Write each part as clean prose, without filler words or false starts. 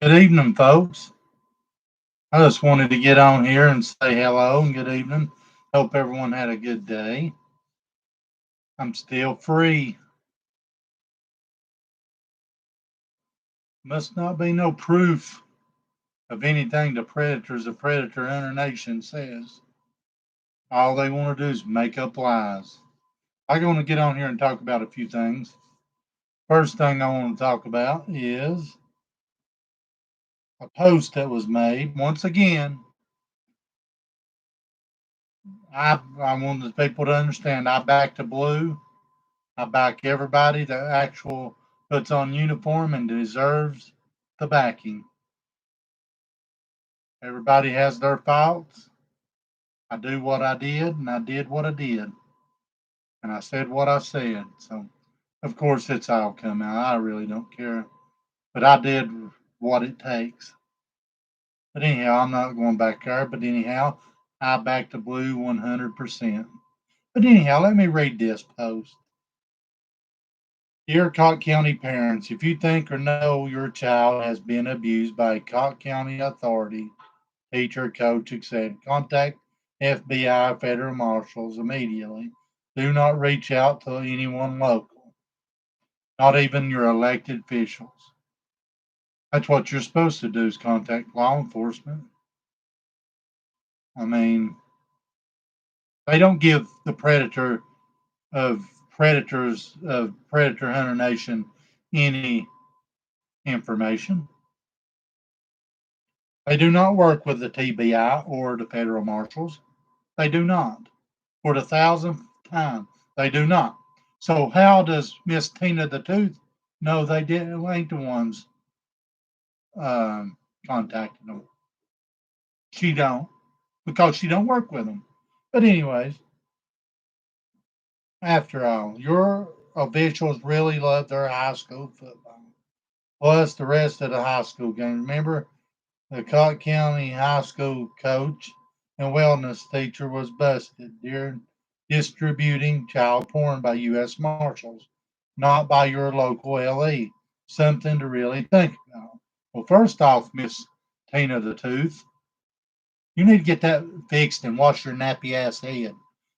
Good evening, folks. I just wanted to get on here and say hello and good evening. Hope everyone had a good day. I'm still free. Must not be no proof of anything the predators of Predator Hunter Nation says. All they want to do is make up lies. I'm going to get on here and talk about a few things. First thing I want to talk about is a post that was made. Once again, I want the people to understand I back the blue. I back everybody that actual puts on uniform and deserves the backing. Everybody has their faults. I do what I did, and I did what I did, and I said what I said. So, of course, it's all come out. I really don't care, but I did what it takes. But anyhow, I'm not going back there. But anyhow, I back the blue 100%. But anyhow, let me read this post. Dear Cott County parents, if you think or know your child has been abused by a Cott County authority, teacher, coach, etc., contact FBI, federal marshals immediately. Do not reach out to anyone local, not even your elected officials. That's what you're supposed to do is contact law enforcement. I mean, they don't give the of predators of Predator Hunter Nation any information. They do not work with the TBI or the federal marshals. They do not. For the thousandth time, they do not. So how does Miss Tina the Tooth know they didn't ain't the ones contacting them? She don't because she don't work with them. But anyways, after all, your officials really love their high school football. Plus the rest of the high school game. Remember, the Cott County High School coach and wellness teacher was busted during distributing child porn by U.S. Marshals, not by your local LE. Something to really think about. Well, first off, Miss Tina the Tooth, you need to get that fixed and wash your nappy ass head.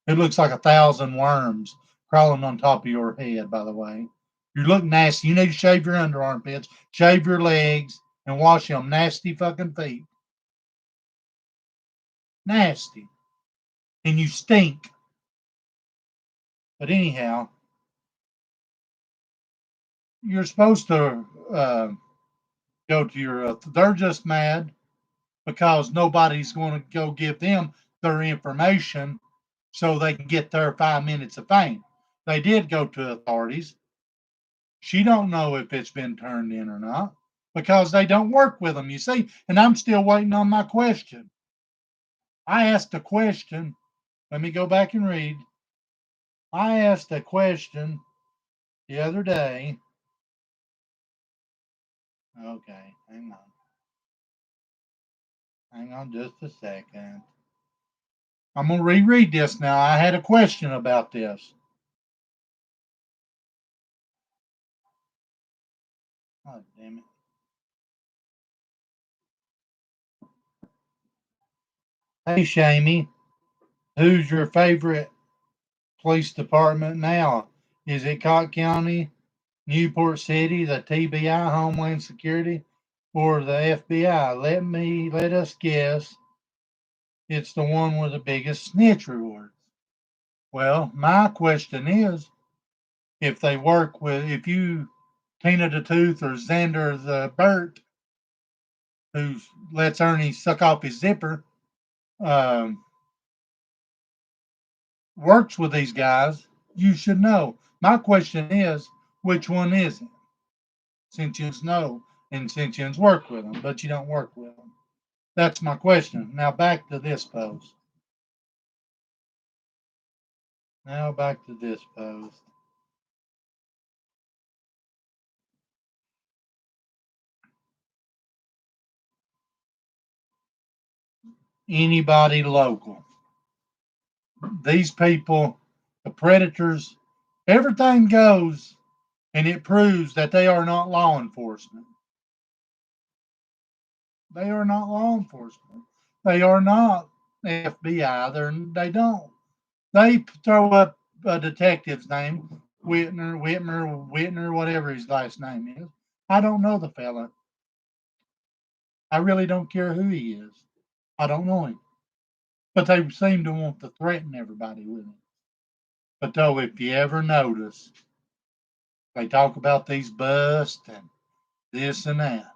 It looks like 1,000 worms crawling on top of your head, by the way. You look nasty. You need to shave your under armpits, shave your legs, and wash them nasty fucking feet. Nasty. And you stink. But anyhow, you're supposed to go to your. They're just mad because nobody's going to go give them their information so they can get their 5 minutes of fame. They did go to authorities. She don't know if it's been turned in or not because they don't work with them, you see. And I'm still waiting on my question. I asked a question. Let me go back and read. I asked a question the other day. Okay, hang on. Hang on just a second. I'm going to reread this now. I had a question about this. Oh, damn it. Hey, Shamey, who's your favorite police department now? Is it Cott County, Newport City, the TBI, Homeland Security, or the FBI? Let us guess. It's the one with the biggest snitch rewards. Well, my question is, if you, Tina the Tooth or Xander the Burt, who lets Ernie suck off his zipper, um, works with these guys, you should know. My question is, which one is it? Since you know and since you work with them, but you don't work with them. That's my question. Now back to this post. Now back to this post. Anybody local. These people, the predators, everything goes and it proves that they are not law enforcement. They are not law enforcement. They are not FBI. They don't. They throw up a detective's name, Whitmer, whatever his last name is. I don't know the fella. I really don't care who he is. I don't know him. But they seem to want to threaten everybody with it. But though, if you ever notice, they talk about these busts and this and that.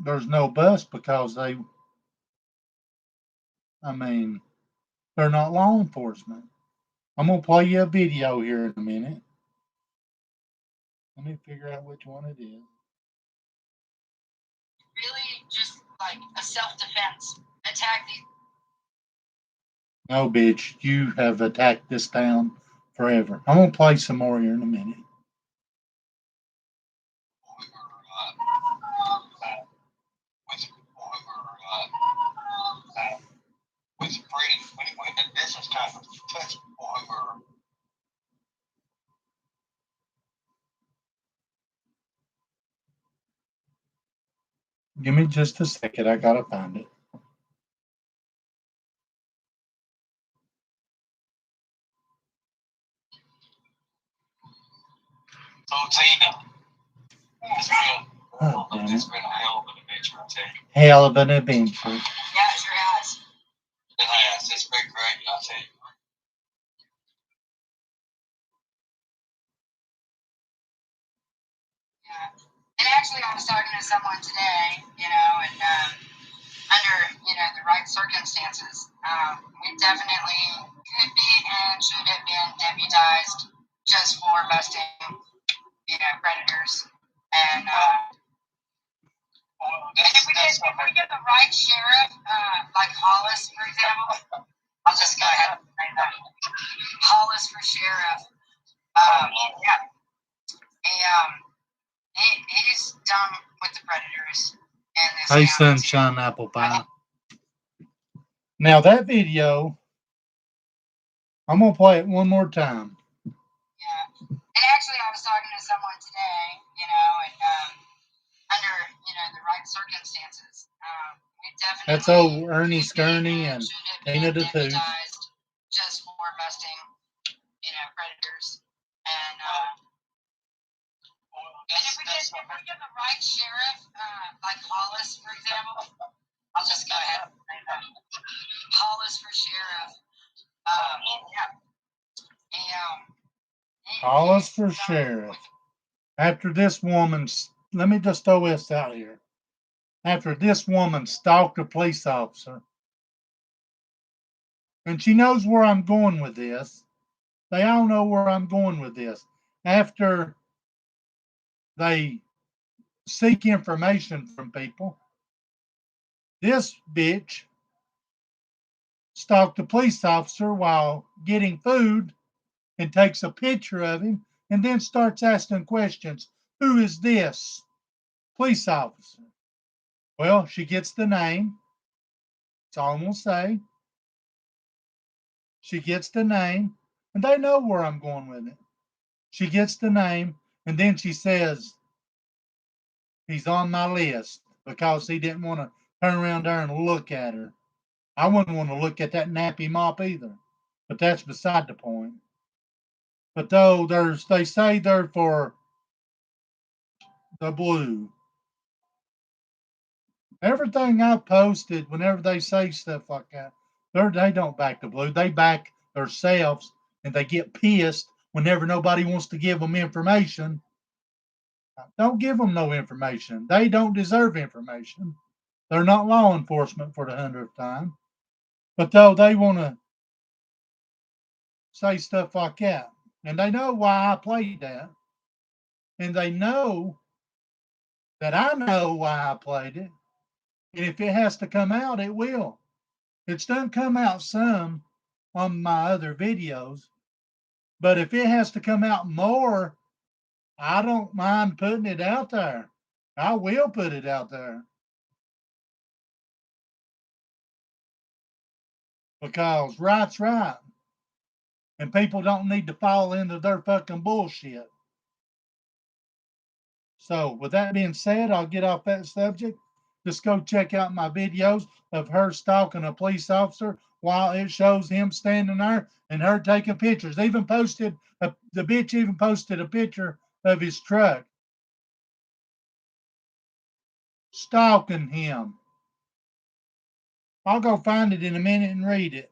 There's no bust because I mean, they're not law enforcement. I'm going to play you a video here in a minute. Let me figure out which one it is. Really just like a self-defense. Attack these. No, bitch, you have attacked this town forever. I'm going to play some more here in a minute. Give me just a second. I got to find it. So Tina, Oh, damn it. it's been a hell of an adventure, I tell you. Hell of an adventure. Yeah, it sure has. It has. It's been great, I tell you. Yeah. And actually, I was talking to someone today, and under, the right circumstances, it definitely could be and should have been deputized just for busting, predators. And if we get the right sheriff, like Hollis, for example, I'll just go ahead and say that. Hollis for sheriff. Yeah. He's done with the predators. Hey, Sunshine Apple Pie. Now, that video, I'm going to play it one more time. Yeah. And actually, I was talking to someone today, and under, the right circumstances, it definitely. That's old Ernie Skirney and Tina the Tooth. Just for busting, predators. And if we get the right sheriff, like Hollis, for example, I'll just go ahead and say that. Hollis for sheriff. Hollis for sheriff. After this woman, let me just throw this out here. After this woman stalked a police officer, and she knows where I'm going with this. They all know where I'm going with this. After they seek information from people, this bitch stalked a police officer while getting food and takes a picture of him and then starts asking questions. Who is this police officer? Well, she gets the name. That's all I'm going to say. She gets the name, and they know where I'm going with it. She gets the name, and then she says, he's on my list because he didn't want to turn around there and look at her. I wouldn't want to look at that nappy mop either, but that's beside the point. But though they say they're for the blue. Everything I posted, whenever they say stuff like that, they don't back the blue. They back themselves, and they get pissed whenever nobody wants to give them information. Don't give them no information. They don't deserve information. They're not law enforcement for the 100th time. But though they want to say stuff like that, and they know why I played that, and they know that I know why I played it, and if it has to come out, it will. It's done come out some on my other videos, but if it has to come out more, I don't mind putting it out there. I will put it out there. Because right's right. And people don't need to fall into their fucking bullshit. So, with that being said, I'll get off that subject. Just go check out my videos of her stalking a police officer while it shows him standing there and her taking pictures. The bitch even posted a picture of his truck stalking him. I'll go find it in a minute and read it.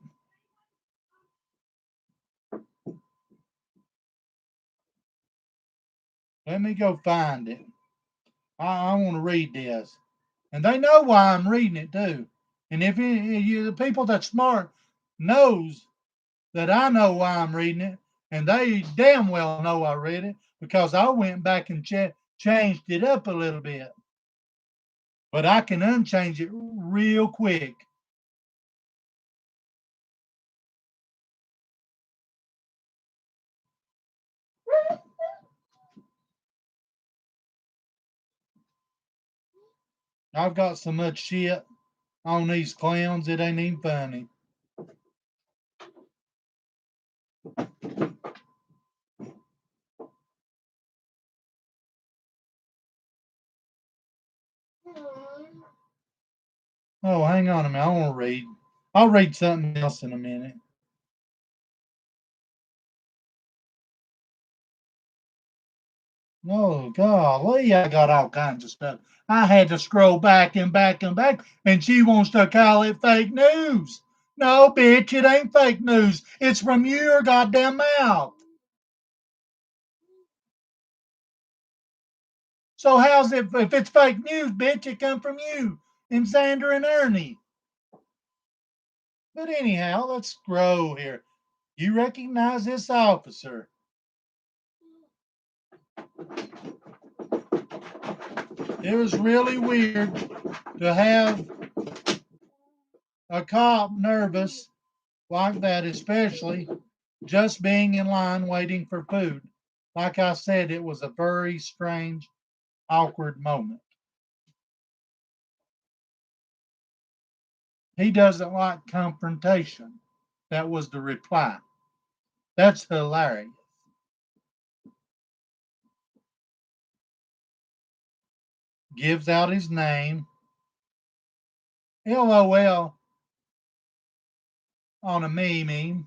Let me go find it. I want to read this. And they know why I'm reading it too. And if the people that's smart knows that I know why I'm reading it, and they damn well know I read it because I went back and changed it up a little bit. But I can unchange it real quick. I've got so much shit on these clowns, it ain't even funny. Oh, hang on a minute. I want to read. I'll read something else in a minute. Oh, golly, I got all kinds of stuff. I had to scroll back and back and back, and she wants to call it fake news. No, bitch, it ain't fake news. It's from your goddamn mouth. So how's it if it's fake news, bitch? It come from you and Xander and Ernie. But anyhow, let's scroll here. You recognize this officer? It was really weird to have a cop nervous like that, especially just being in line waiting for food. Like I said, it was a very strange, awkward moment. He doesn't like confrontation. That was the reply. That's hilarious. Gives out his name. LOL on a meme.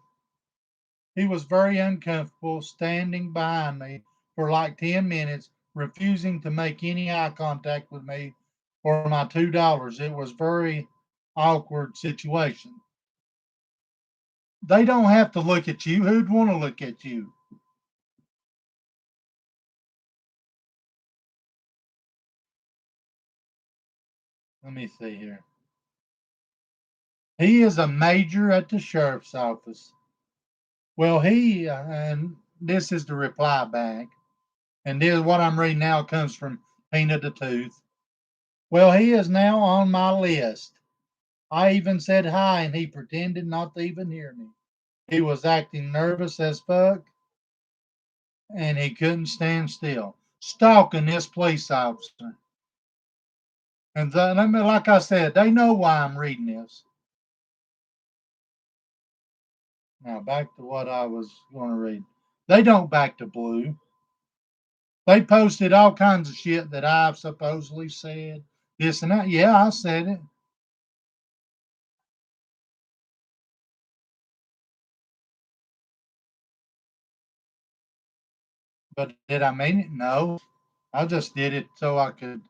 He was very uncomfortable standing behind me for like 10 minutes, refusing to make any eye contact with me or my $2. It was very awkward situation. They don't have to look at you. Who'd want to look at you? Let me see here. He is a major at the sheriff's office. Well, and this is the reply back. And this what I'm reading now comes from Tina the Tooth. Well, he is now on my list. I even said hi and he pretended not to even hear me. He was acting nervous as fuck and he couldn't stand still. Stalking this police officer. And like I said, they know why I'm reading this. Now back to what I was going to read. They don't back to blue. They posted all kinds of shit that I've supposedly said. This and that. Yeah, I said it. But did I mean it? No. I just did it so I could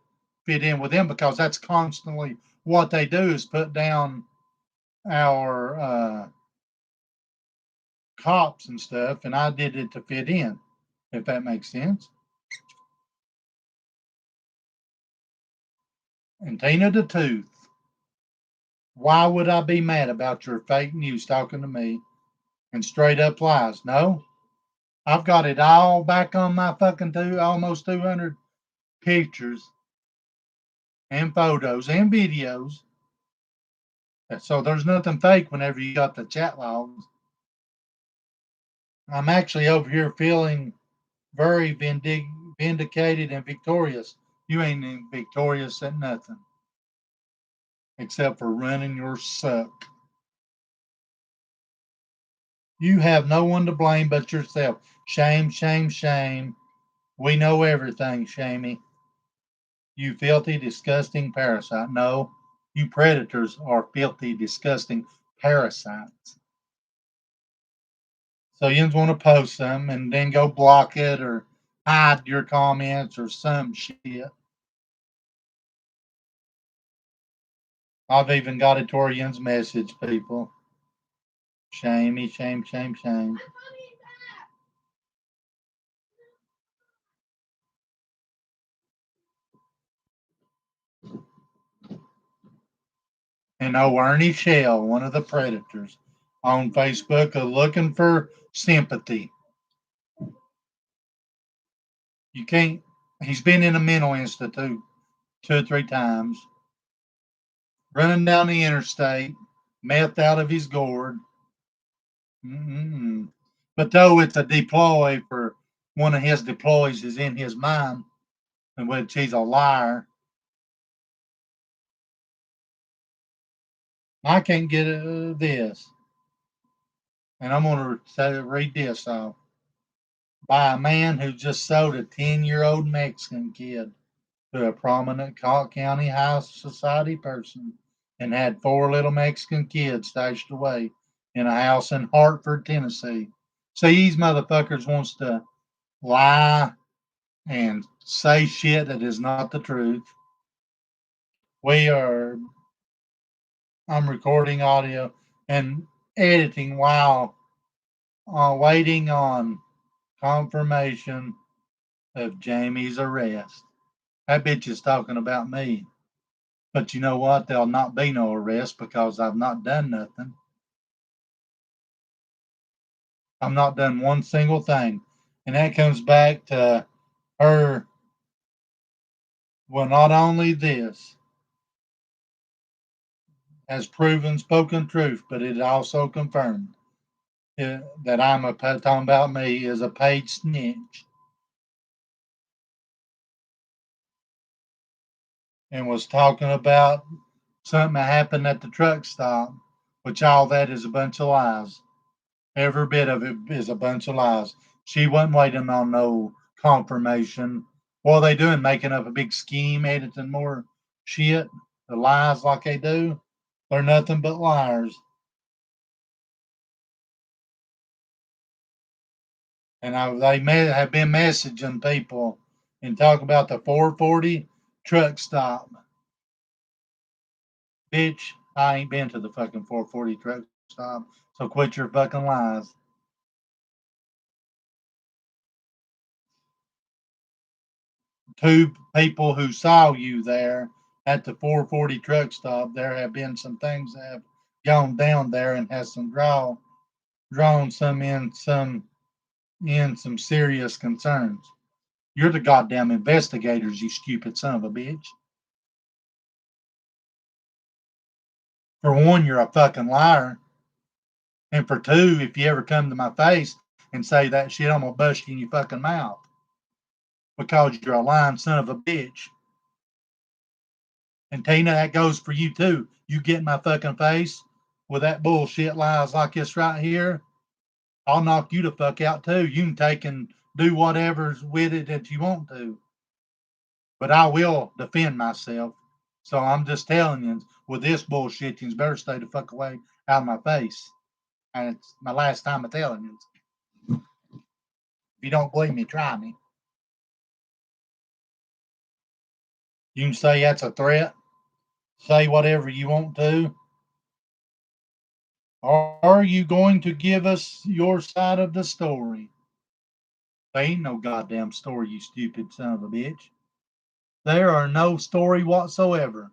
fit in with them because that's constantly what they do is put down our cops and stuff, and I did it to fit in, if that makes sense. And Tina the Tooth, why would I be mad about your fake news talking to me and straight up lies? No, I've got it all back on my fucking almost 200 pictures and photos and videos. So there's nothing fake whenever you got the chat logs. I'm actually over here feeling very vindicated and victorious. You ain't even victorious at nothing except for running your suck. You have no one to blame but yourself. Shame, shame, shame. We know everything, Shamey. You filthy, disgusting parasite. No, you predators are filthy, disgusting parasites. So you want to post them and then go block it or hide your comments or some shit. I've even got a Torian's message, people. Shamey, shame, shame, shame. And Ernie Shell, one of the predators, on Facebook, looking for sympathy. You can't. He's been in a mental institute 2 or 3 times, running down the interstate, meth out of his gourd. Mm-mm. But though it's a deploy for one of his deploys is in his mind, in which he's a liar, I can't get this. And I'm going to read this off. By a man who just sold a 10-year-old Mexican kid to a prominent County High Society person and had 4 little Mexican kids stashed away in a house in Hartford, Tennessee. See, these motherfuckers wants to lie and say shit that is not the truth. We are, I'm recording audio and editing while waiting on confirmation of Jamie's arrest. That bitch is talking about me. But you know what? There'll not be no arrest because I've not done nothing. I've not done one single thing. And that comes back to her. Well, not only this has proven spoken truth, but it also confirmed that talking about me is a paid snitch and was talking about something that happened at the truck stop, which all that is a bunch of lies. Every bit of it is a bunch of lies. She wasn't waiting on no confirmation. What are they doing? Making up a big scheme, editing more shit? The lies like they do? They're nothing but liars. And have been messaging people and talk about the 440 truck stop. Bitch, I ain't been to the fucking 440 truck stop, so quit your fucking lies. Two people who saw you there at the 440 truck stop, there have been some things that have gone down there and has drawn some serious concerns. You're the goddamn investigators, you stupid son of a bitch. For one, you're a fucking liar. And for two, if you ever come to my face and say that shit, I'm gonna bust you in your fucking mouth. Because you're a lying son of a bitch. And Tina, that goes for you too. You get in my fucking face with that bullshit lies like this right here, I'll knock you the fuck out too. You can take and do whatever's with it that you want to. But I will defend myself. So I'm just telling you, with this bullshit, you better stay the fuck away out of my face. And it's my last time of telling you. If you don't believe me, try me. You can say that's a threat. Say whatever you want to. Are you going to give us your side of the story? There ain't no goddamn story, you stupid son of a bitch. There are no story whatsoever.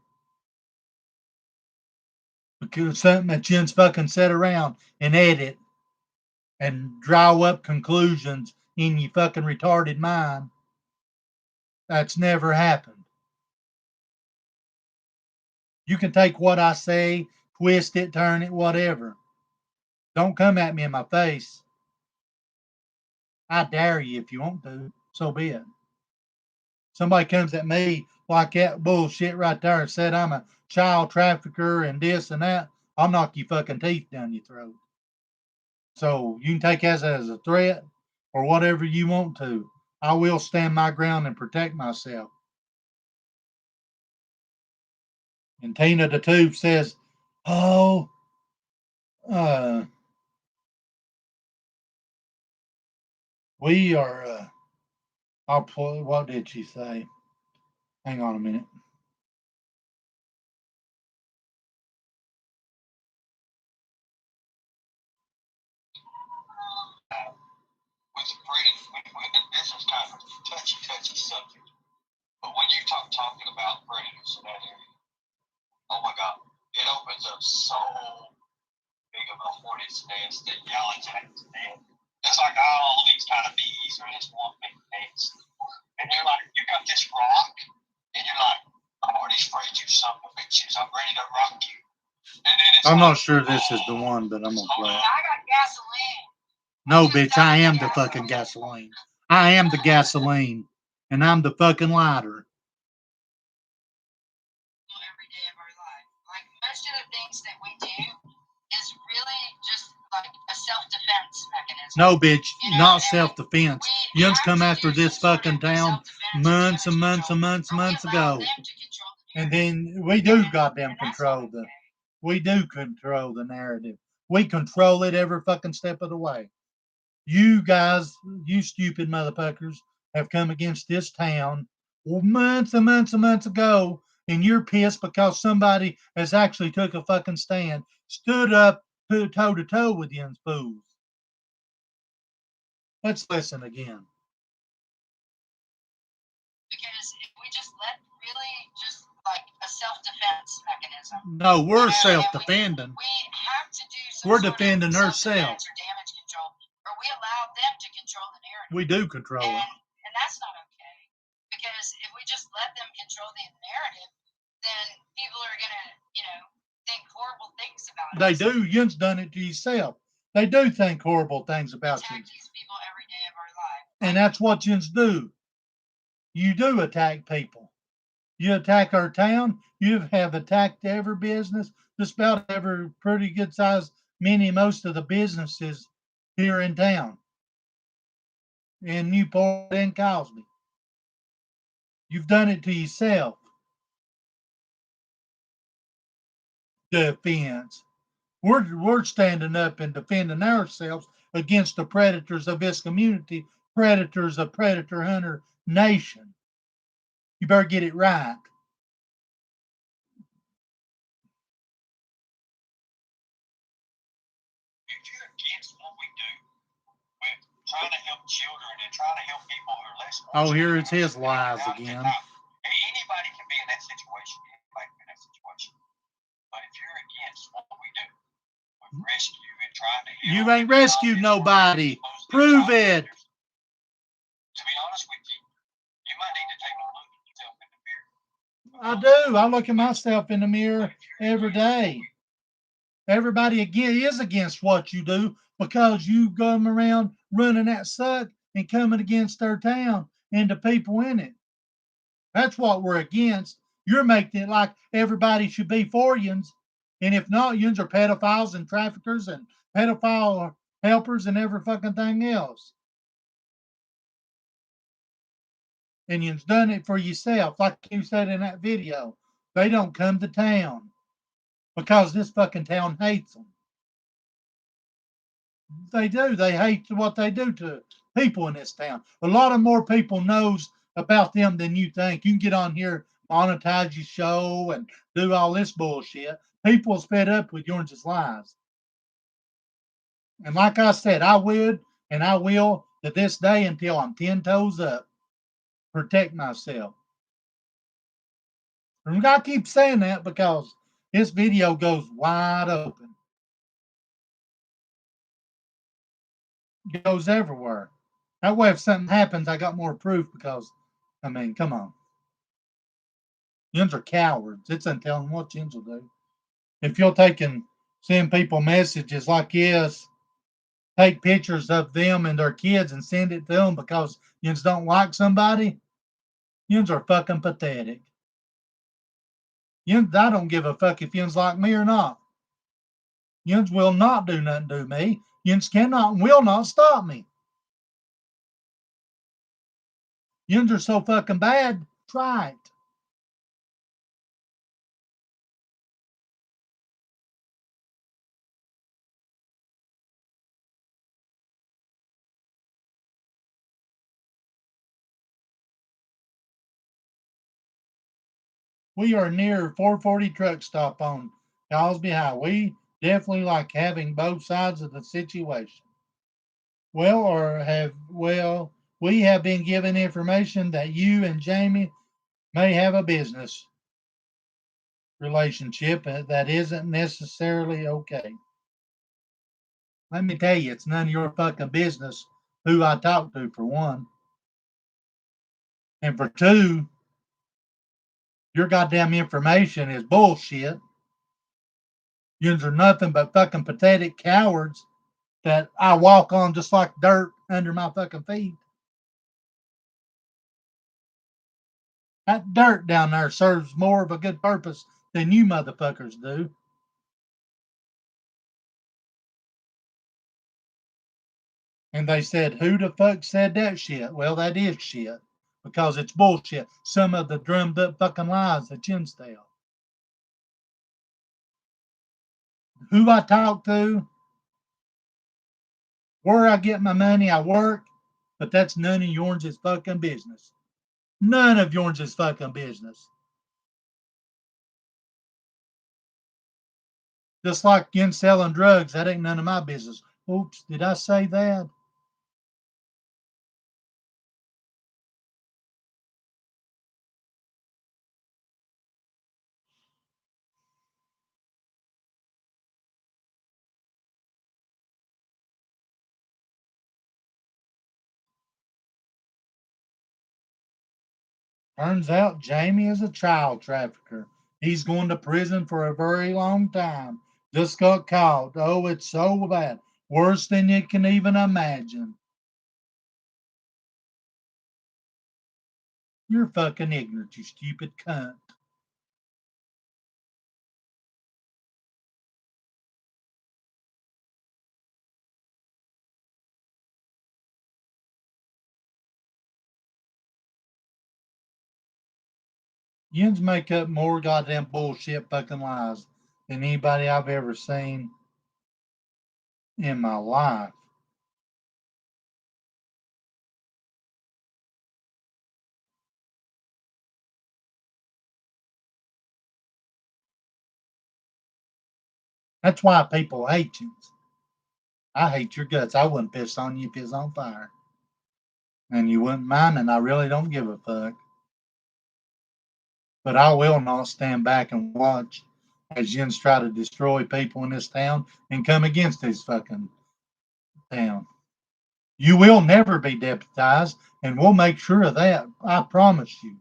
Because something that you fucking sit around and edit and draw up conclusions in your fucking retarded mind. That's never happened. You can take what I say, twist it, turn it, whatever. Don't come at me in my face. I dare you if you want to. So be it. Somebody comes at me like that bullshit right there and said I'm a child trafficker and this and that, I'll knock your fucking teeth down your throat. So you can take that as a threat or whatever you want to. I will stand my ground and protect myself. And Tina the Tube says, "Oh, we are." I'll pull. What did she say? Hang on a minute. With breeding, this is kind of a touchy subject. But when you talking about predators in that area, oh my God, it opens up so big of a hornet's nest that y'all attacked them. It's like all these kind of bees are in this one big nest. And you're like, you got this rock, and you're like, I'm already sprayed you some of bitches. I'm ready to rock you. And then it's I'm like, not sure this is the one, but I'm gonna play it. I got gasoline. No, bitch, I am the fucking gasoline. I am the gasoline, and I'm the fucking lighter. Every day of our life. Like most of the things that we do is really just like a self-defense mechanism. No, bitch, You know, not self-defense. we Yun's have come to after do this some sort fucking of town self-defense months and damage months and control, months and or we months allow ago. them to control the And narrative. then we do goddamn And that's control not the. okay. We do control the narrative. We control it every fucking step of the way. You guys, you stupid motherfuckers, have come against this town months and months and months ago, and you're pissed because somebody has actually took a fucking stand, stood up toe to toe with you fools. Let's listen again. Because if we just let really just like a self-defense mechanism. No, we're You know, self-defending. we have to do some We're sort defending of ourselves. self-defense or damage control, or we allow them to control the narrative. We do control it. And that's not okay. Because if we just let them control the narrative, then people are gonna, you know, think horrible things about us. They do. Yun's done it to yourself. They do think horrible things about you. Attack these people every day of our life. And that's what Yun's do. You do attack people. You attack our town. You have attacked every business, just about every pretty good sized most of the businesses here in town, in Newport and Cosby. You've done it to yourself. Defense. We're standing up and defending ourselves against the predators of this community, predators of Predator Hunter Nation. You better get it right. If you're against what we do with trying to help children and trying to help people who are less fortunate. Oh, here it's his lies again. Anybody can be in that situation. Anybody can be in that situation. But if you're against what we do with rescue and trying to help, you ain't rescued nobody. Prove it. To be honest with you, you might need to take a look at yourself in the mirror. I do. I look at myself in the mirror every day. Everybody again is against what you do because you come around running that suck and coming against their town and the people in it. That's what we're against. You're making it like everybody should be for yins. And if not, yins are pedophiles and traffickers and pedophile helpers and every fucking thing else. And you've done it for yourself, like you said in that video. They don't come to town because this fucking town hates them. They do. They hate what they do to people in this town. A lot of more people knows about them than you think. You can get on here, monetize your show, and do all this bullshit. People's fed up with yours lies. And like I said, I would and I will to this day until I'm 10 toes up. Protect myself. And I keep saying that because this video goes wide open. It goes everywhere. That way, if something happens, I got more proof because, I mean, come on. Yins are cowards. It's untelling what yins will do. If you'll take and send people messages like this, take pictures of them and their kids and send it to them because yins don't like somebody, yins are fucking pathetic. Yins, I don't give a fuck if yins like me or not. Yins will not do nothing to me. Yins cannot and will not stop me. Yins are so fucking bad, try it. We are near 440 truck stop on Cosby High. We definitely like having both sides of the situation. We have been given information that you and Jamie may have a business relationship that isn't necessarily okay. Let me tell you, it's none of your fucking business who I talk to, for one. And for two, your goddamn information is bullshit. Yous are nothing but fucking pathetic cowards that I walk on just like dirt under my fucking feet. That dirt down there serves more of a good purpose than you motherfuckers do. And they said, who the fuck said that shit? Well, that is shit because it's bullshit. Some of the drummed up fucking lies that yins tell. Who I talk to, where I get my money, I work, but that's none of yours' fucking business. None of yours' fucking business. Just like you selling drugs, that ain't none of my business. Oops, did I say that? Turns out Jamie is a child trafficker. He's going to prison for a very long time. Just got caught. Oh, it's so bad. Worse than you can even imagine. You're fucking ignorant, you stupid cunt. Yins make up more goddamn bullshit fucking lies than anybody I've ever seen in my life. That's why people hate you. I hate your guts. I wouldn't piss on you if it's on fire. And you wouldn't mind, and I really don't give a fuck. But I will not stand back and watch as yins try to destroy people in this town and come against this fucking town. You will never be deputized, and we'll make sure of that. I promise you.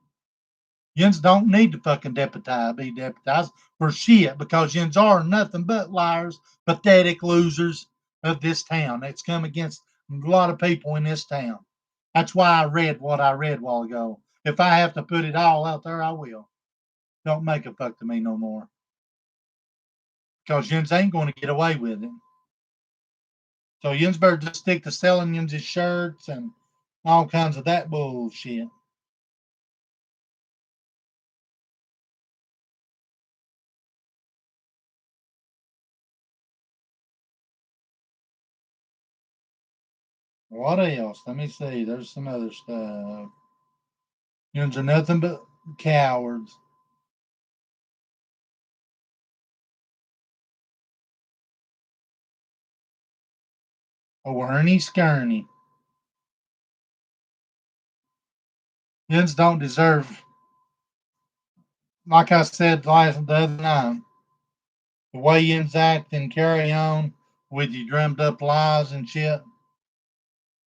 Yins don't need to fucking be deputized for shit because yins are nothing but liars, pathetic losers of this town. It's come against a lot of people in this town. That's why I read what I read a while ago. If I have to put it all out there, I will. Don't make a fuck to me no more. Because yins ain't going to get away with it. So yins better just stick to selling yins' shirts and all kinds of that bullshit. What else? Let me see. There's some other stuff. Yins are nothing but cowards. Oh, Ernie Skirney. Yins don't deserve, like I said the other night, the way yins act and carry on with your drummed up lies and shit.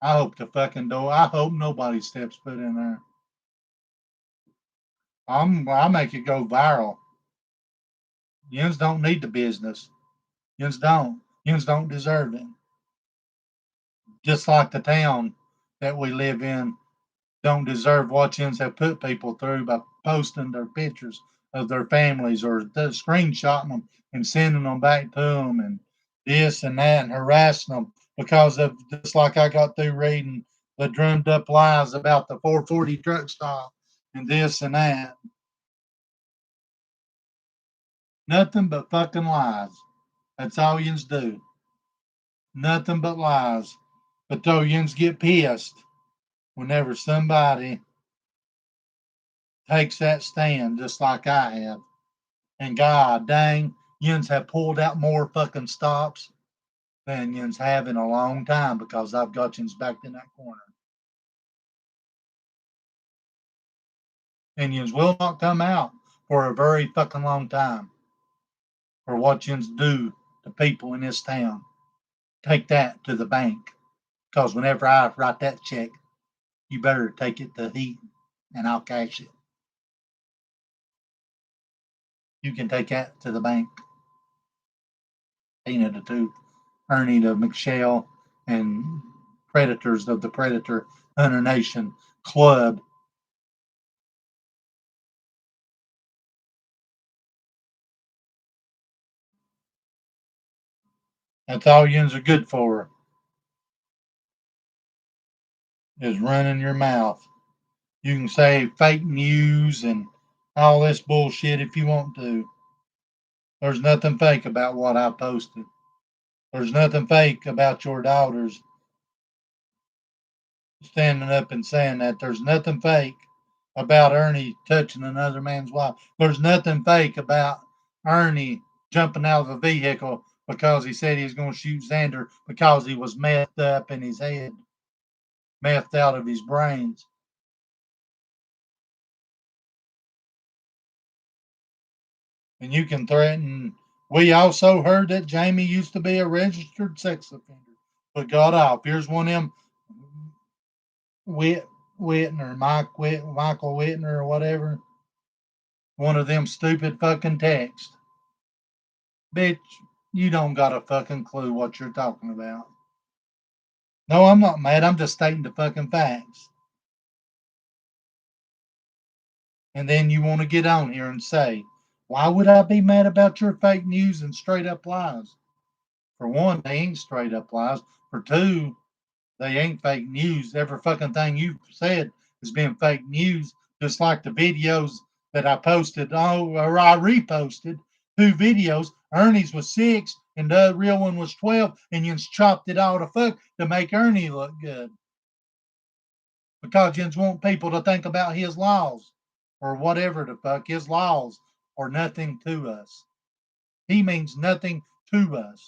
I hope the fucking door. I hope nobody steps foot in there. I make it go viral. Yins don't need the business. Yins don't. Yins don't deserve it. Just like the town that we live in don't deserve what yins have put people through by posting their pictures of their families or screenshotting them and sending them back to them and this and that and harassing them because of just like I got through reading the drummed up lies about the 440 truck stop and this and that. Nothing but fucking lies. That's all yins do. Nothing but lies. But though yins get pissed whenever somebody takes that stand just like I have, and god dang, yins have pulled out more fucking stops than yins have in a long time because I've got yins back in that corner. And yins will not come out for a very fucking long time for what yins do to people in this town. Take that to the bank. Because whenever I write that check, you better take it to Heat and I'll cash it. You can take that to the bank. Tina the two, Ernie the McShale, and Predators of the Predator Hunter Nation Club. That's all yins are good for, is running your mouth. You can say fake news and all this bullshit if you want to. There's nothing fake about what I posted. There's nothing fake about your daughters standing up and saying that. There's nothing fake about Ernie touching another man's wife. There's nothing fake about Ernie jumping out of a vehicle because he said he was going to shoot Xander because he was methed up in his head, methed out of his brains. And you can threaten. We also heard that Jamie used to be a registered sex offender, but got off. Here's one of them Whitner, Michael Whitner, or whatever. One of them stupid fucking texts. Bitch, you don't got a fucking clue what you're talking about. No, I'm not mad. I'm just stating the fucking facts. And then you want to get on here and say, why would I be mad about your fake news and straight up lies? For one, they ain't straight up lies. For two, they ain't fake news. Every fucking thing you've said has been fake news, just like the videos that I posted, or I reposted 2 videos. Ernie's was 6, and the real one was 12, and you chopped it all to fuck to make Ernie look good. Because you want people to think about his laws, or whatever the fuck. His laws are nothing to us. He means nothing to us.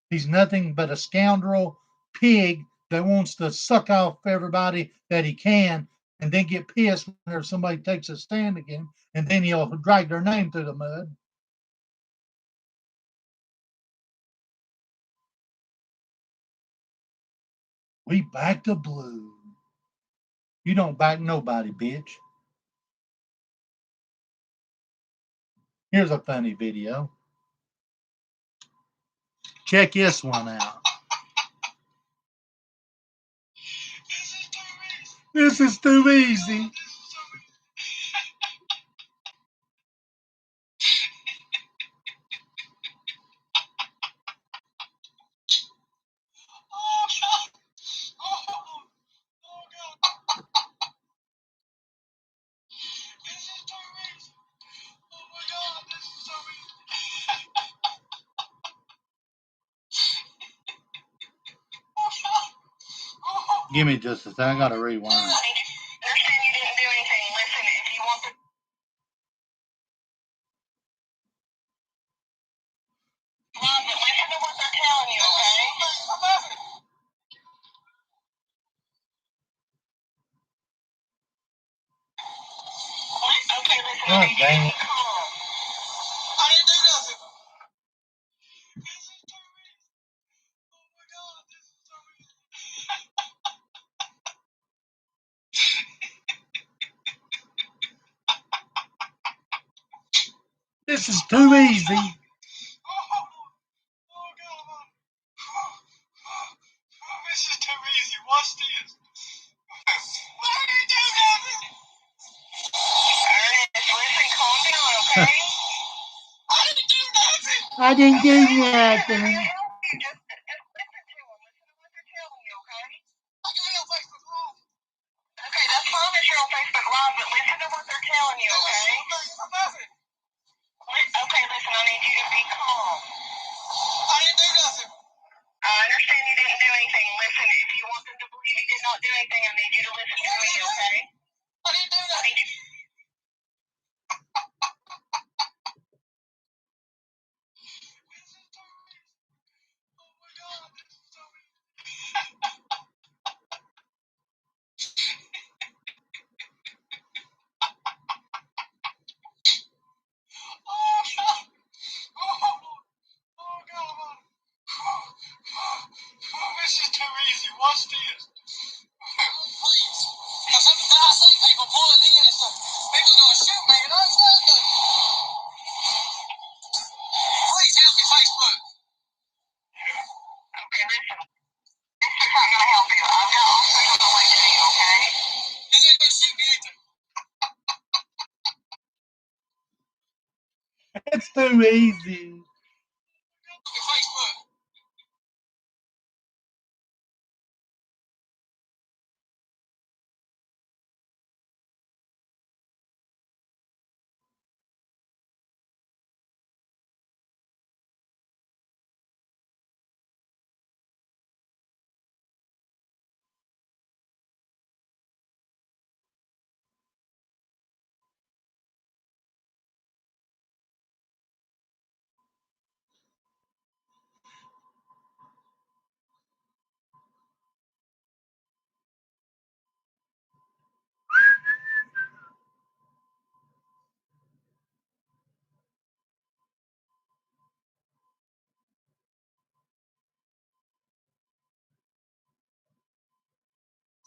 He's nothing but a scoundrel pig that wants to suck off everybody that he can and then get pissed whenever somebody takes a stand against him, and then he'll drag their name through the mud. We back to blue. You don't back nobody, bitch. Here's a funny video. Check this one out. This is too easy. Give me just a second. I gotta rewind. You're saying you didn't do anything. Listen, if you want the love, but listen to what they're telling you, okay? Okay, listen, God dang it. I didn't do nothing. This is too easy. This is too easy. Watch this. Why did you do nothing? Ernest, listen, calm down, okay? I didn't do nothing. I didn't do Okay, nothing. just listen to them. Listen to what they're telling you, okay? I got it on Facebook Live. Okay, that's fine that you're on Facebook Live, but listen to what they're telling you, okay? Okay, listen, I need you to be calm. I didn't do nothing. I understand you didn't do anything. Listen, if you want them to believe you did not do anything, I need you to listen to me, okay? I didn't do nothing. see people pulling in and stuff. People gonna shoot me, and I ain't done nothing. Please help me, Facebook. Okay, listen. This is not gonna help you. I've got all things on the way to you, okay? Is that gonna shoot me, ain't it? It's too easy. Facebook.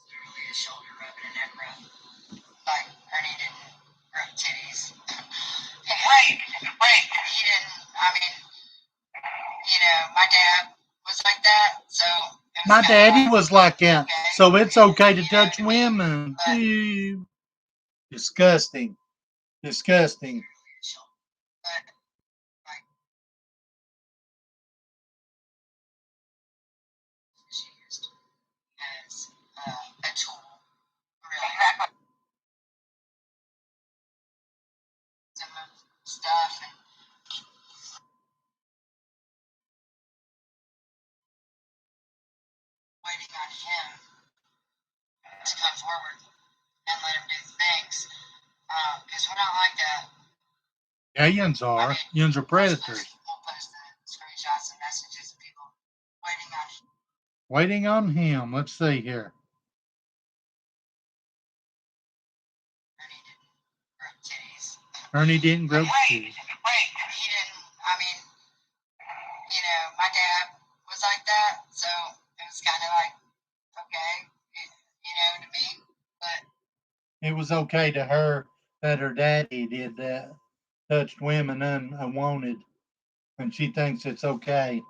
Literally a shoulder rub and a neck rub. Like, Ernie didn't rub titties. Right. He didn't, I mean, my dad was like that, so. My daddy was like that, so it's okay to touch women. Ew. Disgusting. Disgusting. But, like, she used as a tool, really. Exactly. Some of stuff and waiting on him to come forward and let him do things. Because we're not like that. Aliens are. Aliens are predators. We'll post the screenshots and messages of people waiting on him. Waiting on him. Let's see here. Ernie didn't rub titties. Ernie didn't grow titties. Right. He didn't, I mean, my dad was like that, so it was kind of like, okay, to me, but. It was okay to her that her daddy did that, touched women unwanted, and she thinks it's okay.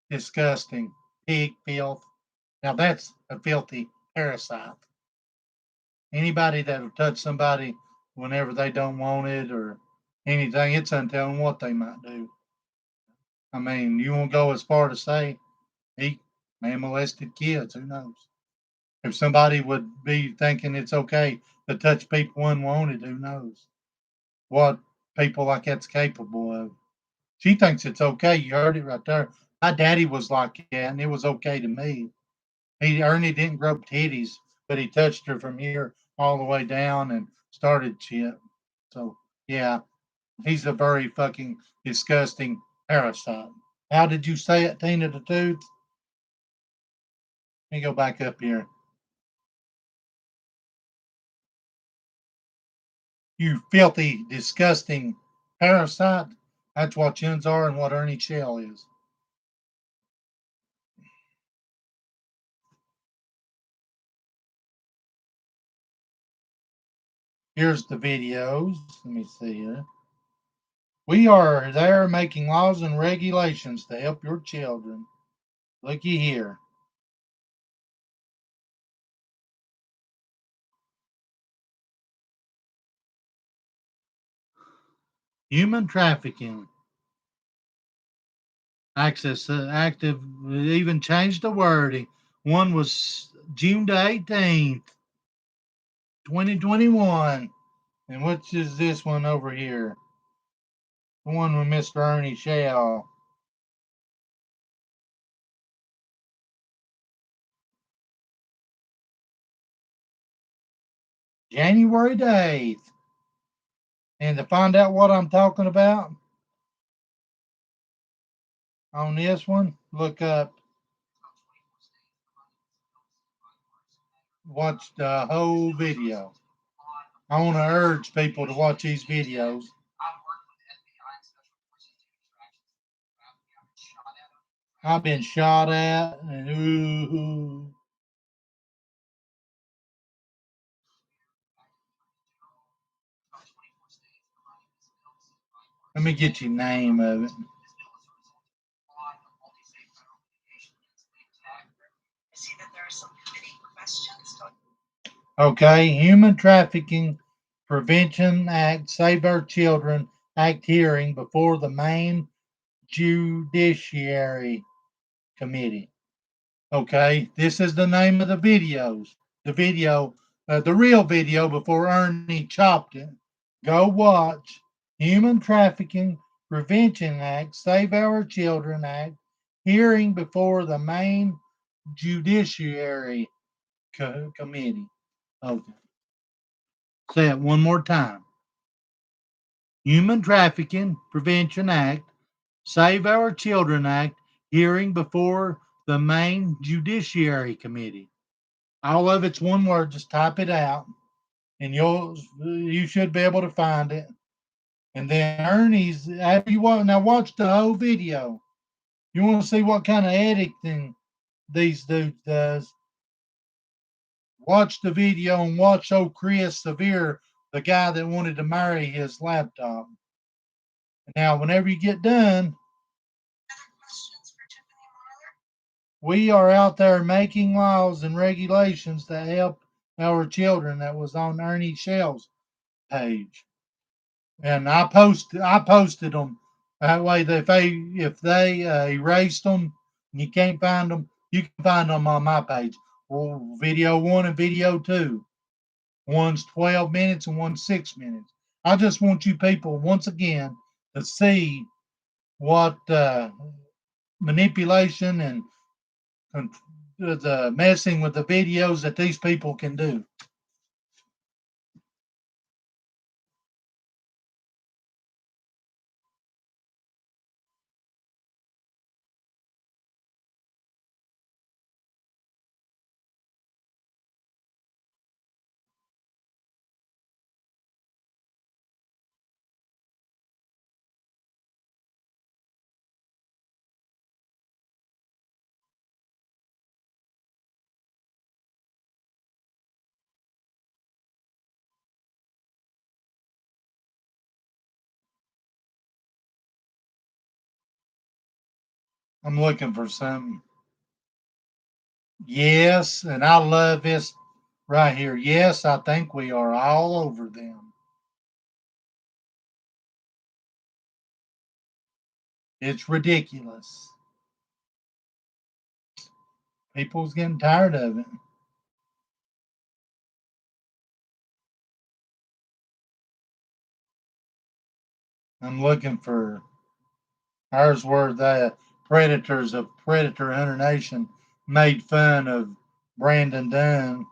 Disgusting. Pig filth. Now that's a filthy parasite. Anybody that'll touch somebody whenever they don't want it or anything, it's untelling what they might do. I mean, you won't go as far to say he may have molested kids. Who knows? If somebody would be thinking it's okay to touch people unwanted, who knows what people like that's capable of? She thinks it's okay. You heard it right there. My daddy was like that, and it was okay to me. Ernie didn't grow titties, but he touched her from here all the way down and started shit. So yeah, he's a very fucking disgusting parasite. How did you say it, Tina the Tooth? Let me go back up here. You filthy, disgusting parasite. That's what Yins are and what Ernie Shell is. Here's the videos. Let me see here. We are there making laws and regulations to help your children. Looky here. Human trafficking. Active, even changed the wording. One was June the 18th, 2021. And which is this one over here? The one with Mr. Ernie Shell. January the 8th. And to find out what I'm talking about on this one, look up, watch the whole video. I want to urge people to watch these videos. I've been shot at, and ooh. Let me get you name of it. Okay, Human Trafficking Prevention Act, Save Our Children Act hearing before the main Judiciary Committee. Okay, this is the name of the videos. The video, the real video before Ernie chopped it. Go watch Human Trafficking Prevention Act, Save Our Children Act, hearing before the main Judiciary Committee. Okay. Say it one more time. Human Trafficking Prevention Act, Save Our Children Act, hearing before the main Judiciary Committee. All of it's one word. Just type it out, and you should be able to find it. And then Ernie's after you watch the whole video. You want to see what kind of editing these dudes does. Watch the video and watch old Chris Severe, the guy that wanted to marry his laptop. Now, whenever you get done, we are out there making laws and regulations to help our children. That was on Ernie Shell's page, and I posted them. That way, if they erased them and you can't find them, you can find them on my page. Well, video 1 and video 2. One's 12 minutes and one's 6 minutes. I just want you people once again to see what manipulation and the messing with the videos that these people can do. I'm looking for something. Yes, and I love this right here. Yes, I think we are all over them. It's ridiculous. People's getting tired of it. I'm looking for ours where the predators of Predator Hunter Nation made fun of Brandon Dunn.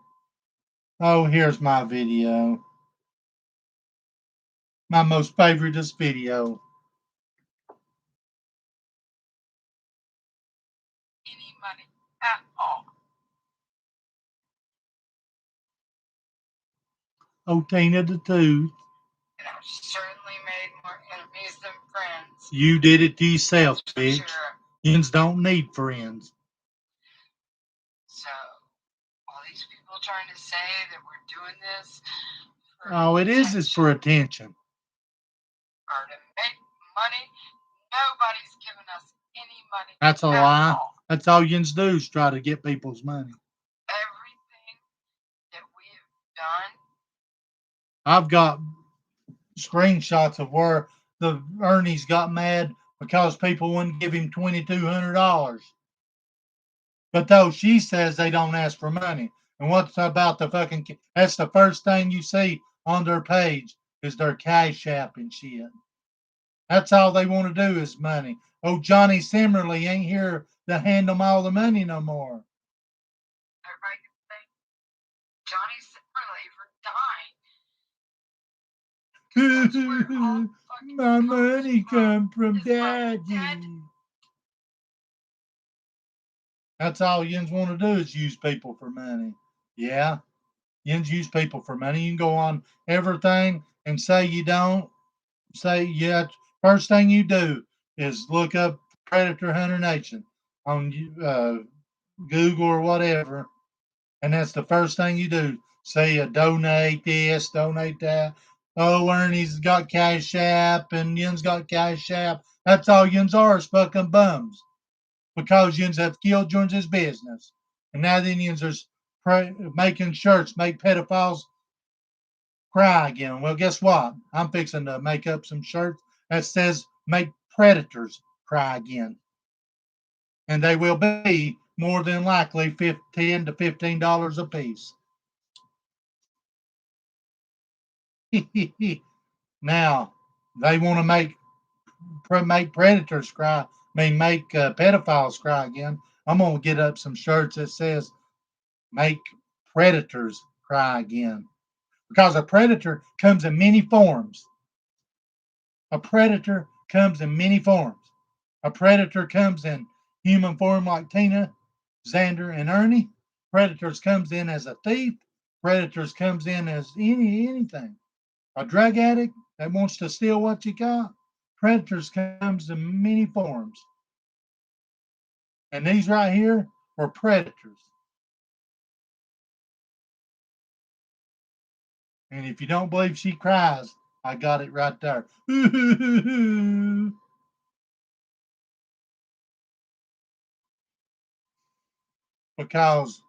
Oh, here's my video. My most favoritist video. Any money at all. Oh, Tina the Tooth. And I've certainly made more enemies than friends. You did it to yourself, bitch. Sure. Yins don't need friends. So, all these people trying to say that we're doing this Oh, it is just for attention. or to make money, nobody's giving us any money. That's a at lie. all. That's all yins do is try to get people's money. Everything that we have done, I've got screenshots of where the Ernie's got mad because people wouldn't give him $2,200. But though she says they don't ask for money. And what's about the fucking, that's the first thing you see on their page is their Cash App and shit. That's all they want to do is money. Oh, Johnny Simmerly ain't here to hand them all the money no more. everybody can say Johnny Simmerly for dying. My money come from daddy. That's all yins want to do is use people for money. Yeah, yins use people for money. You can go on everything and say you don't. Say yeah. First thing you do is look up Predator Hunter Nation on Google or whatever, and that's the first thing you do. Say donate this, donate that. Oh, Ernie's got Cash App and Yin's got Cash App. That's all Yin's are is fucking bums. Because Yin's have killed Jones's business. And now the Indians are making shirts, make pedophiles cry again. Well, guess what? I'm fixing to make up some shirts that says make predators cry again. And they will be more than likely $10 to $15 a piece. Now, they want to make predators cry, make pedophiles cry again. I'm going to get up some shirts that says make predators cry again. Because a predator comes in many forms. A predator comes in many forms. A predator comes in human form like Tina, Xander, and Ernie. Predators comes in as a thief. Predators comes in as anything. A drug addict that wants to steal what you got. Predators comes in many forms. And these right here were predators. And if you don't believe she cries, I got it right there. Because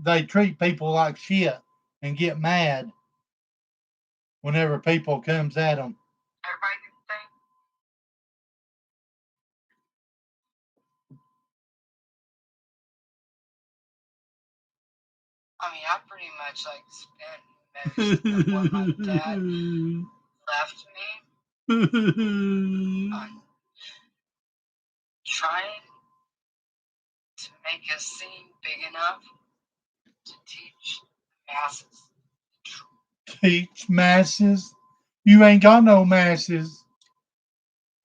they treat people like shit and get mad whenever people comes at them. Everybody do the thing. I mean, I pretty much like spent most of what my dad left me on trying to make us seem big enough to teach the masses. Teach masses? You ain't got no masses.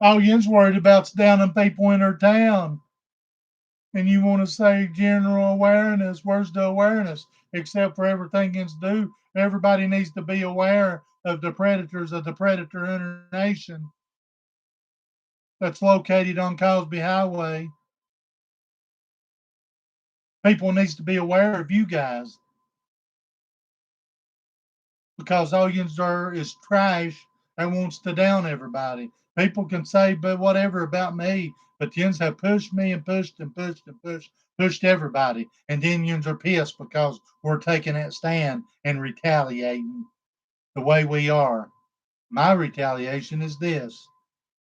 All you's worried about's downing people in her town. And you want to say general awareness. Where's the awareness? Except for everything it's due. Everybody needs to be aware of the predators of the Predator Hunter Nation that's located on Cosby Highway. People needs to be aware of you guys. Because all you are is trash that wants to down everybody. People can say but whatever about me, but the yins have pushed me and pushed and pushed and pushed everybody. And then yins are pissed because we're taking that stand and retaliating the way we are. My retaliation is this,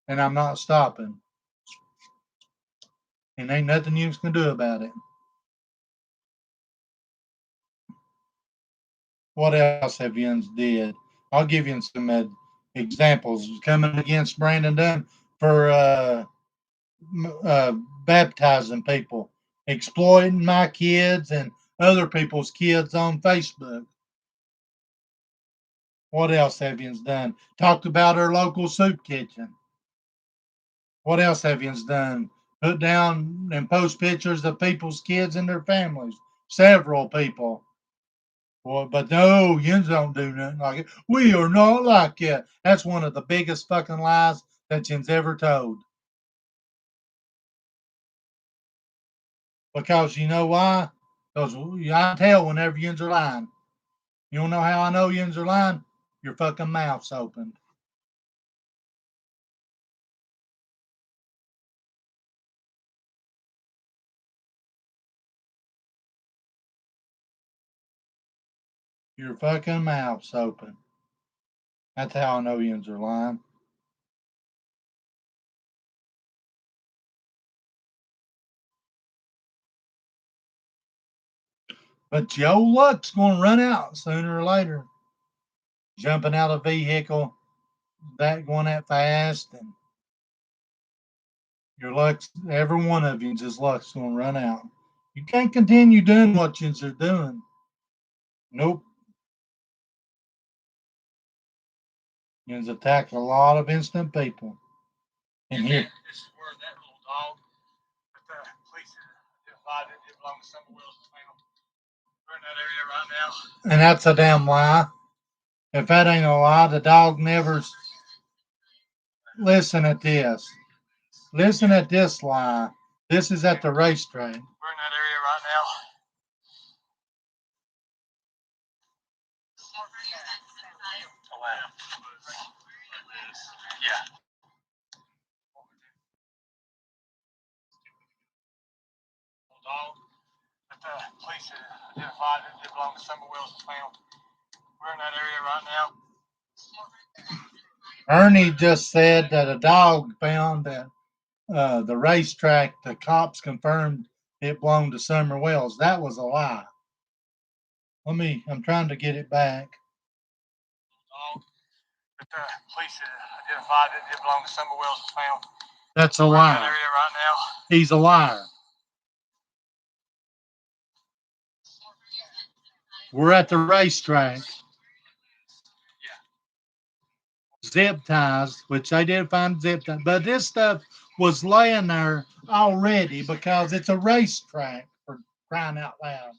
and I'm not stopping. And ain't nothing you can do about it. What else have yins did? I'll give you some examples. Coming against Brandon Dunn for baptizing people, exploiting my kids and other people's kids on Facebook. What else have you done? Talked about our local soup kitchen. What else have you done? Put down and post pictures of people's kids and their families. Several people. Well, but no, yins don't do nothing like it. We are not like that. That's one of the biggest fucking lies that yins ever told. Because you know why? Because I tell whenever yins are lying. You don't know how I know yins are lying? Your fucking mouth's open. Your fucking mouth's open. That's how I know yins are lying. But your luck's going to run out sooner or later. Jumping out of a vehicle, that going that fast, and your luck's, every one of yins' luck's going to run out. You can't continue doing what yins are doing. Nope. Yins attacked a lot of innocent people. And here, This is where that little dog that the police identified it belongs to someone else. We're in that area right now. and that's a damn lie. If that ain't a lie, the dog never. Listen at this. Listen at this lie. This is at the racetrack. We're in that area right now. Yeah. Dog that the police identified that it belonged to Summer Wells was found. We're in that area right now. Ernie just said that a dog found at the racetrack. The cops confirmed it belonged to Summer Wells. That was a lie. I'm trying to get it back. Dog that the police identified that it belonged to Summer Wells was found. That's a We're in that lie. area right now. He's a liar. We're at the racetrack. Zip ties, which they did find zip ties, but this stuff was laying there already because it's a racetrack, for crying out loud.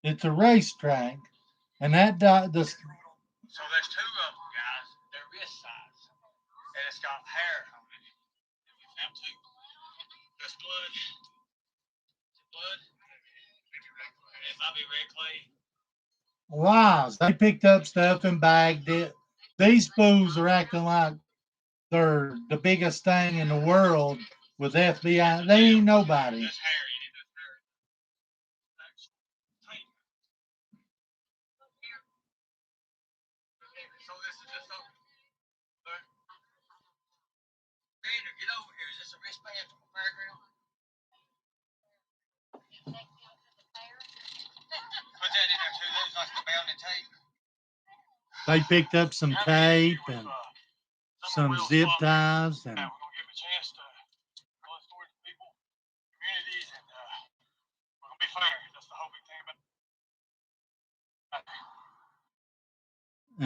It's a racetrack, and that the So there's two of them, guys. They're wrist size, and it's got hair on it. We found two. That's blood. Blood. It might be red clay. lies. They picked up stuff and bagged it. These fools are acting like they're the biggest thing in the world with FBI. They ain't nobody. That's hair in it. That's hair. So this is just over. Vander, get over here. Is this a wristband from a fairground? Put that in there too. Looks like the bound tape. They picked up some tape and some zip ties and We're gonna give them a chance to tell the story to people, communities, and we're gonna be fair. That's the whole big thing about.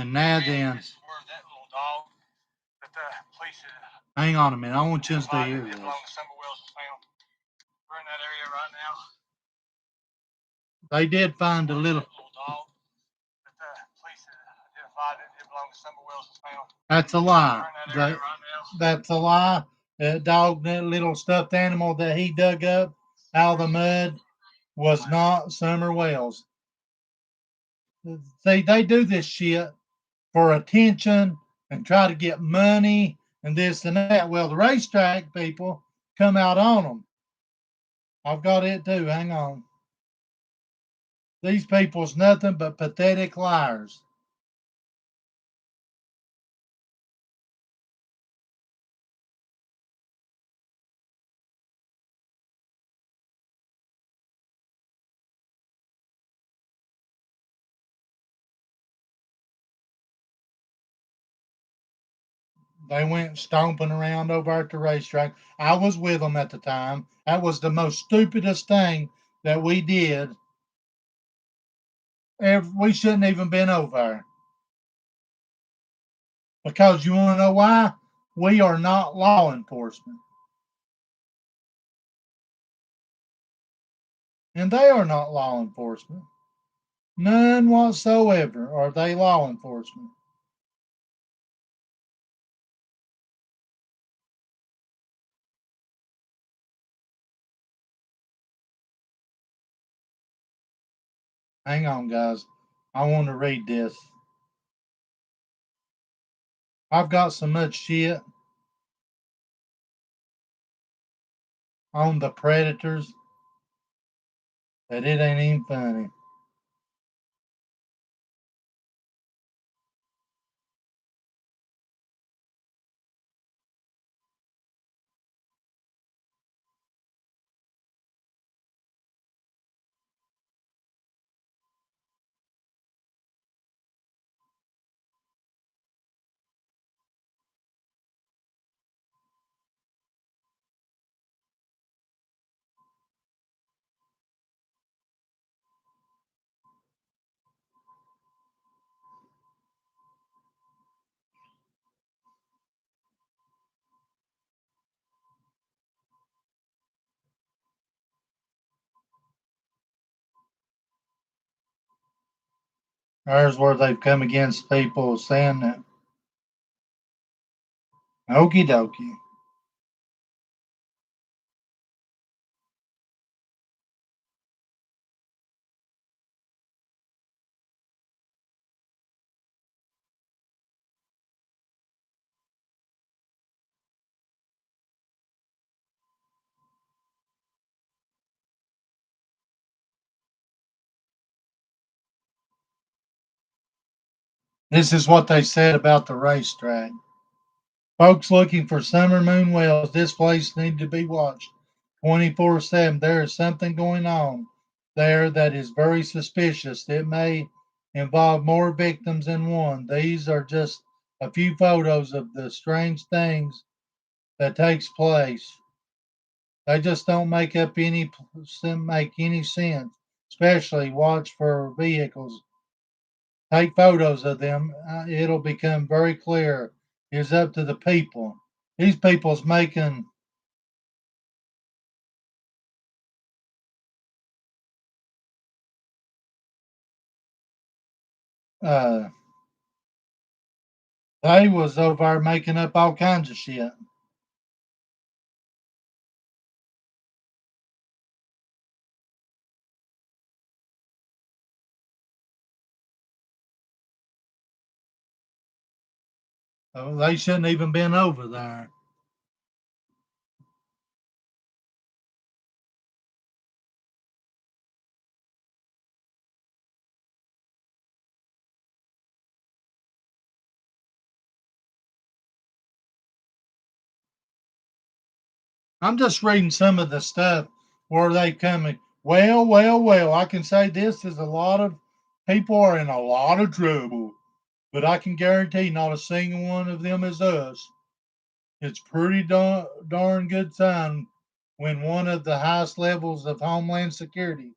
and now then, Where that little dog that the police hang on a minute. I want you to hear this. Summer Wells was found. We're in that area right now. They did find a little. Dog that the police identified that it belonged to Summer Wells was found. That's a lie. We're in that area right now. That's a lie. That dog, that little stuffed animal that he dug up out of the mud, was not Summer Wells. See, they do this shit for attention and try to get money and this and that. Well, the racetrack people come out on them. I've got it too. Hang on. These people's nothing but pathetic liars. They went stomping around over at the racetrack. I was with them at the time. That was the most stupidest thing that we did. We shouldn't even been over there. Because you want to know why? We are not law enforcement. And they are not law enforcement. None whatsoever are they law enforcement. Hang on, guys. I want to read this. I've got so much shit on the predators that it ain't even funny. There's where they've come against people saying that. Okie dokie. This is what they said about the racetrack. Folks looking for summer moon whales, this place needs to be watched 24/7. There is something going on there that is very suspicious. It may involve more victims than one. These are just a few photos of the strange things that takes place. They just don't make any sense. Especially watch for vehicles. Take photos of them. It'll become very clear. It's up to the people. These people's making uh they was over there making up all kinds of shit. They shouldn't even been over there. I'm just reading some of the stuff where they coming. Well. I can say this is a lot of people are in a lot of trouble, but I can guarantee not a single one of them is us. It's pretty darn good sign when one of the highest levels of Homeland Security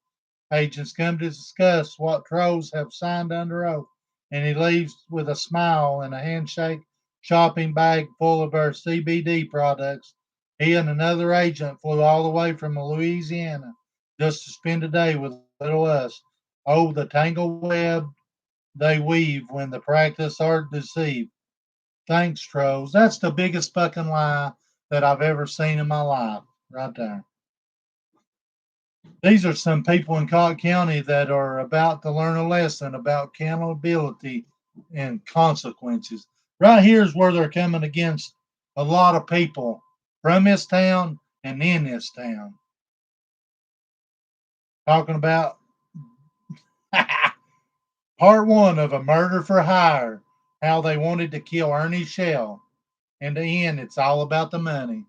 agents come to discuss what trolls have signed under oath, and he leaves with a smile and a handshake shopping bag full of our CBD products. He and another agent flew all the way from Louisiana just to spend a day with little us. Oh, the tangled web they weave when the practice art deceive. Thanks, trolls. That's the biggest fucking lie that I've ever seen in my life, right there. These are some people in Cotton County that are about to learn a lesson about accountability and consequences. Right here is where they're coming against a lot of people from this town and in this town. Talking about part one of A Murder for Hire, how they wanted to kill Ernie Shell. In the end, it's all about the money.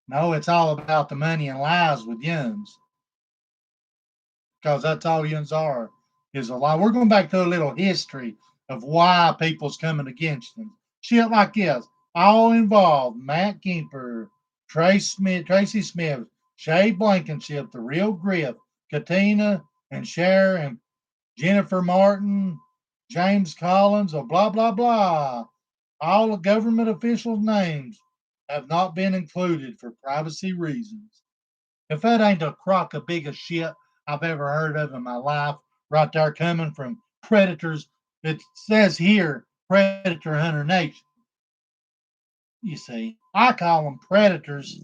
No, it's all about the money and lies with Yuns, because that's all Yuns are, is a lie. We're going back to a little history of why people's coming against them. Shit like this, all involved: Matt Kemper, Tracy Smith, Shay Blankenship, the Real Griff, Katina and Cher and Jennifer Martin, James Collins, or blah blah blah. All the government officials' names have not been included for privacy reasons. If that ain't a crock of biggest shit I've ever heard of in my life, right there coming from predators. It says here, Predator Hunter Nation. You see, I call them predators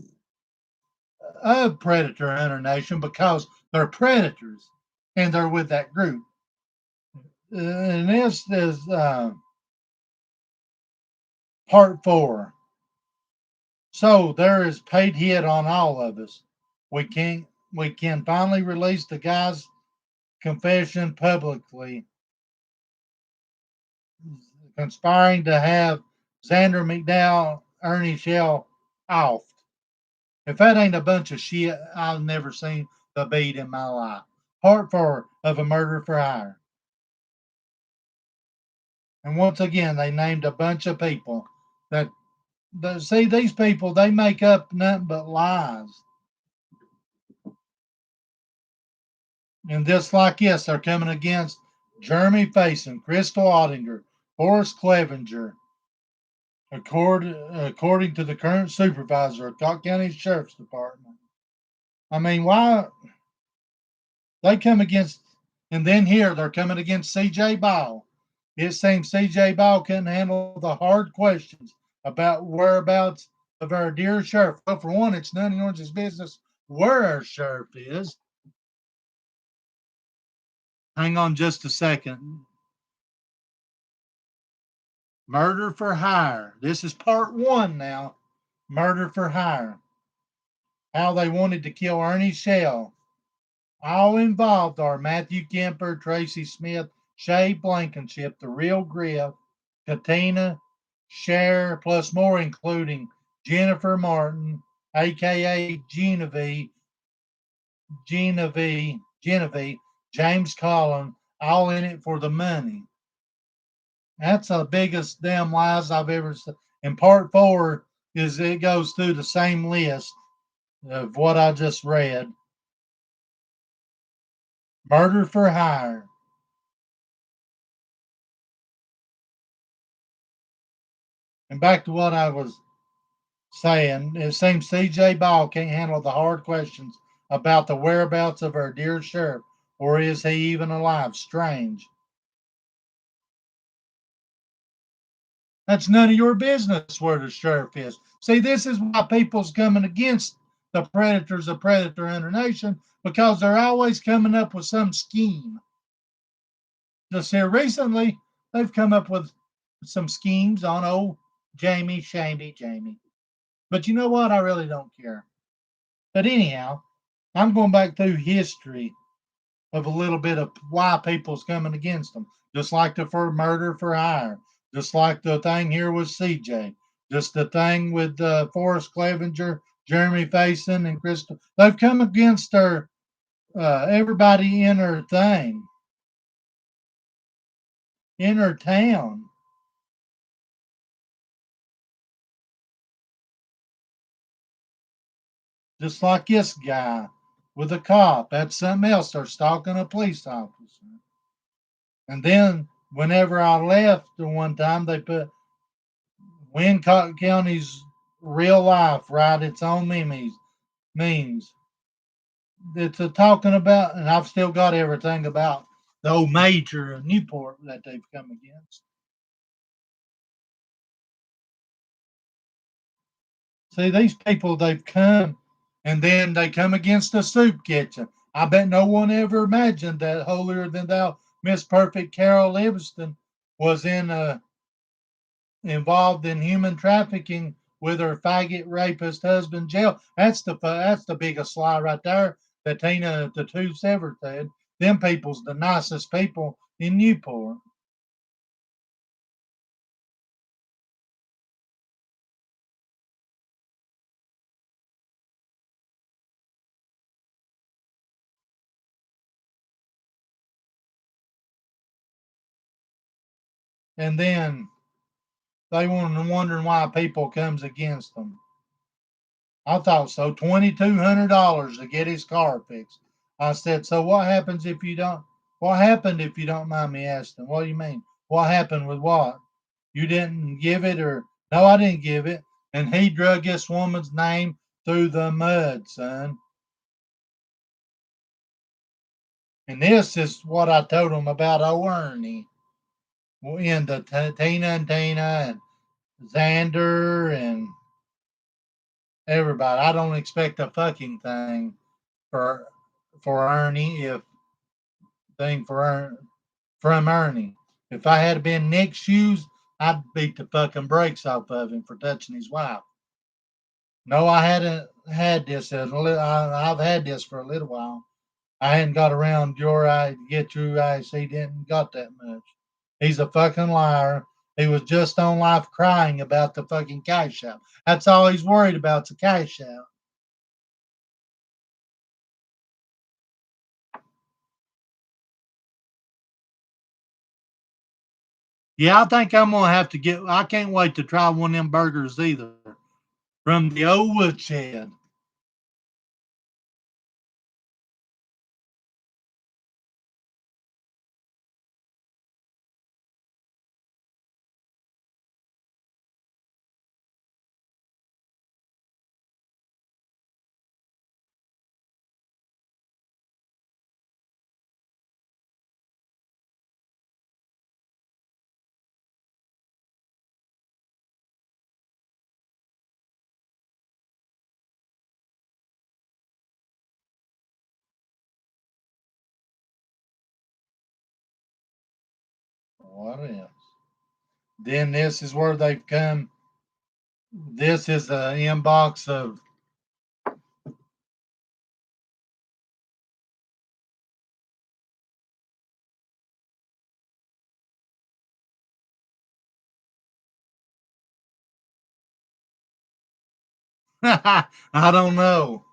of Predator Hunter Nation because they're predators and they're with that group. And this is part four. So there is paid hit on all of us. We can finally release the guy's confession publicly, conspiring to have Xander McDowell, Ernie Shell off. If that ain't a bunch of shit, I've never seen the beat in my life. Part four of A Murder for Hire. And once again, they named a bunch of people that see these people, they make up nothing but lies. And just like this, they're coming against Jeremy Faison, Crystal Ottinger, Forrest Clevenger, according to the current supervisor of Cotton County Sheriff's Department. I mean, why they come against, and then here they're coming against C.J. Ball. It seems C.J. Ball couldn't handle the hard questions about whereabouts of our dear sheriff. Well, for one, it's none of yours business where our sheriff is. Hang on just a second. Murder for hire. This is part one now. Murder for hire. How they wanted to kill Ernie Shell. All involved are Matthew Kemper, Tracy Smith, Shay Blankenship, The Real Griff, Katina, Cher, plus more, including Jennifer Martin, aka Genevieve, James Collin, all in it for the money. That's the biggest damn lies I've ever seen. And part four is it goes through the same list of what I just read. Murder for hire. And back to what I was saying, it seems CJ Ball can't handle the hard questions about the whereabouts of our dear sheriff, or is he even alive? Strange. That's none of your business where the sheriff is. See, this is why people's coming against the predators of Predator Hunter Nation, because they're always coming up with some scheme. Just here recently, they've come up with some schemes on old Jamie. But you know what? I really don't care. But anyhow, I'm going back through history of a little bit of why people's coming against them. Just like the for murder for hire, just like the thing here with CJ, just the thing with Forrest Clevenger, Jeremy Faison, and Crystal. They've come against their everybody in her thing, in her town. Just like this guy with a cop. That's something else. They're stalking a police officer. And then whenever I left the one time, they put Wincott County's real life, right? Its own memes. It's a talking about, and I've still got everything about the old major of Newport that they've come against. See, these people, they've come, and then they come against the soup kitchen. I bet no one ever imagined that holier than thou Miss Perfect Carol Livingston was involved in human trafficking with her faggot rapist husband jail. That's the biggest lie right there that Tina the Two Sever said. Them people's the nicest people in Newport. And then they were wondering why people comes against them. I thought so. $2,200 to get his car fixed. I said, so what happens if you don't? What happened if you don't mind me asking? What do you mean? What happened with what? You didn't give it, or no, I didn't give it. And he drug this woman's name through the mud, son. And this is what I told him about Ernie. In the Tina and Xander and everybody. I don't expect a fucking thing for Ernie if thing from Ernie. If I had been Nick's shoes, I'd beat the fucking brakes off of him for touching his wife. No, I hadn't had this. I've had this for a little while. I hadn't got around your eye to get your eyes. He didn't got that much. He's a fucking liar. He was just on live crying about the fucking cash out. That's all he's worried about, the cash out. Yeah, I think I'm gonna have to get. I can't wait to try one of them burgers either from the old woodshed. What else? Then this is where they've come. This is the inbox of I don't know.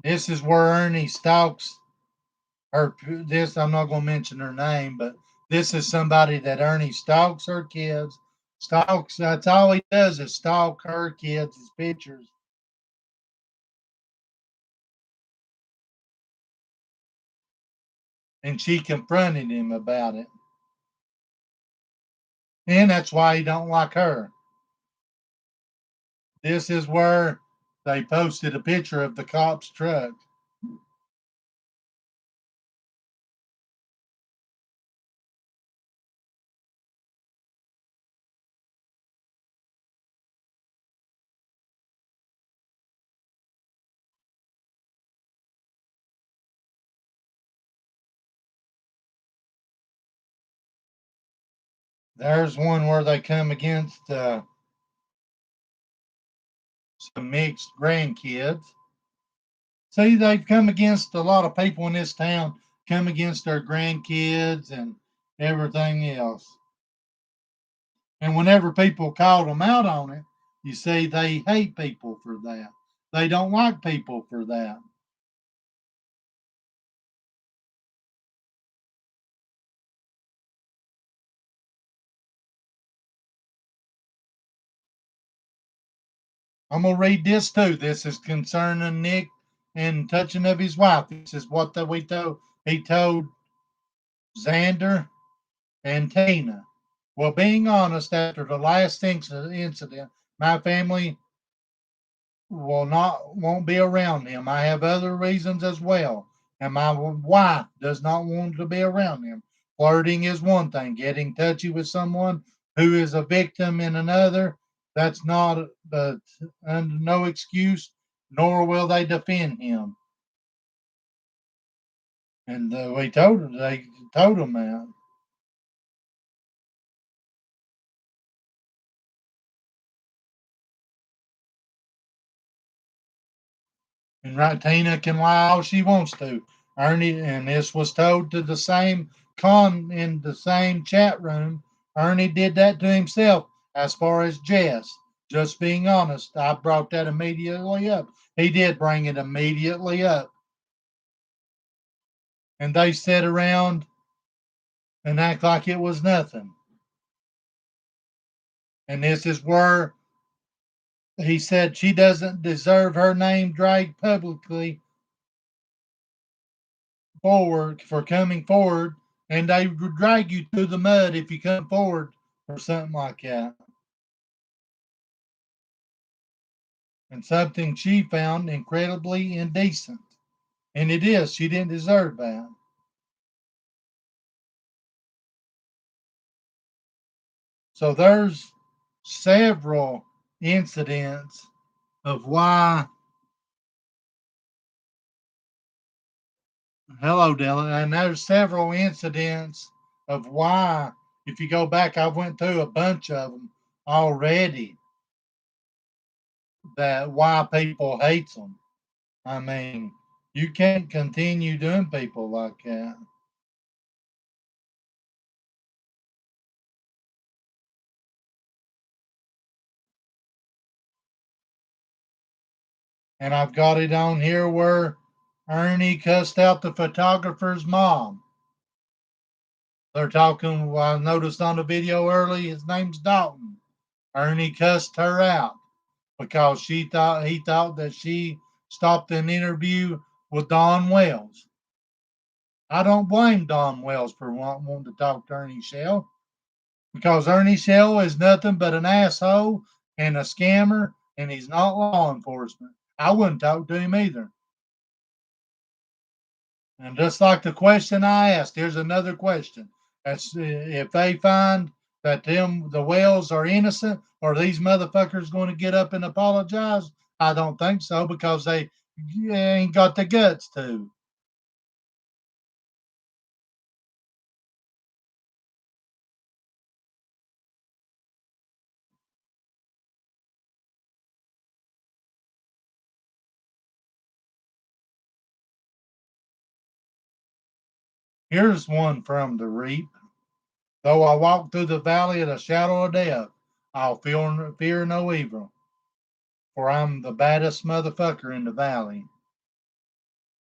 This is where Ernie stalks her. This I'm not going to mention her name, but this is somebody that Ernie stalks her kids. Stalks. That's all he does is stalk her kids' pictures. And she confronted him about it. And that's why he don't like her. This is where they posted a picture of the cop's truck. There's one where they come against some mixed grandkids. See, they've come against a lot of people in this town, come against their grandkids and everything else. And whenever people called them out on it, you see, they hate people for that. They don't like people for that. I'm gonna read this too. This is concerning Nick and touching of his wife. This is what we told. He told Xander and Tina. Well, being honest, after the last incident, my family won't be around him. I have other reasons as well, and my wife does not want to be around him. Flirting is one thing. Getting touchy with someone who is a victim in another, that's not under no excuse, nor will they defend him. And they told him that. And right, Tina can lie all she wants to. Ernie, and this was told to the same in the same chat room. Ernie did that to himself as far as Jess. Just being honest, I brought that immediately up. He did bring it immediately up. And they sat around and act like it was nothing. And this is where he said she doesn't deserve her name dragged publicly forward for coming forward, and they would drag you through the mud if you come forward or something like that. And something she found incredibly indecent. And it is, she didn't deserve that. So there's several incidents of why, hello, Dylan, and there's several incidents of why, if you go back, I went through a bunch of them already, that why people hate them. I mean, you can't continue doing people like that. And I've got it on here where Ernie cussed out the photographer's mom. They're talking, well, I noticed on the video early, his name's Dalton. Ernie cussed her out because he thought that she stopped an interview with Don Wells. I don't blame Don Wells for wanting to talk to Ernie Shell, because Ernie Shell is nothing but an asshole and a scammer, and he's not law enforcement. I wouldn't talk to him either. And just like the question I asked, here's another question. That's if they find that the Wells are innocent, are these motherfuckers going to get up and apologize? I don't think so, because they ain't got the guts to. Here's one from the Reap. Though I walk through the valley of the shadow of death, I'll fear no evil, for I'm the baddest motherfucker in the valley.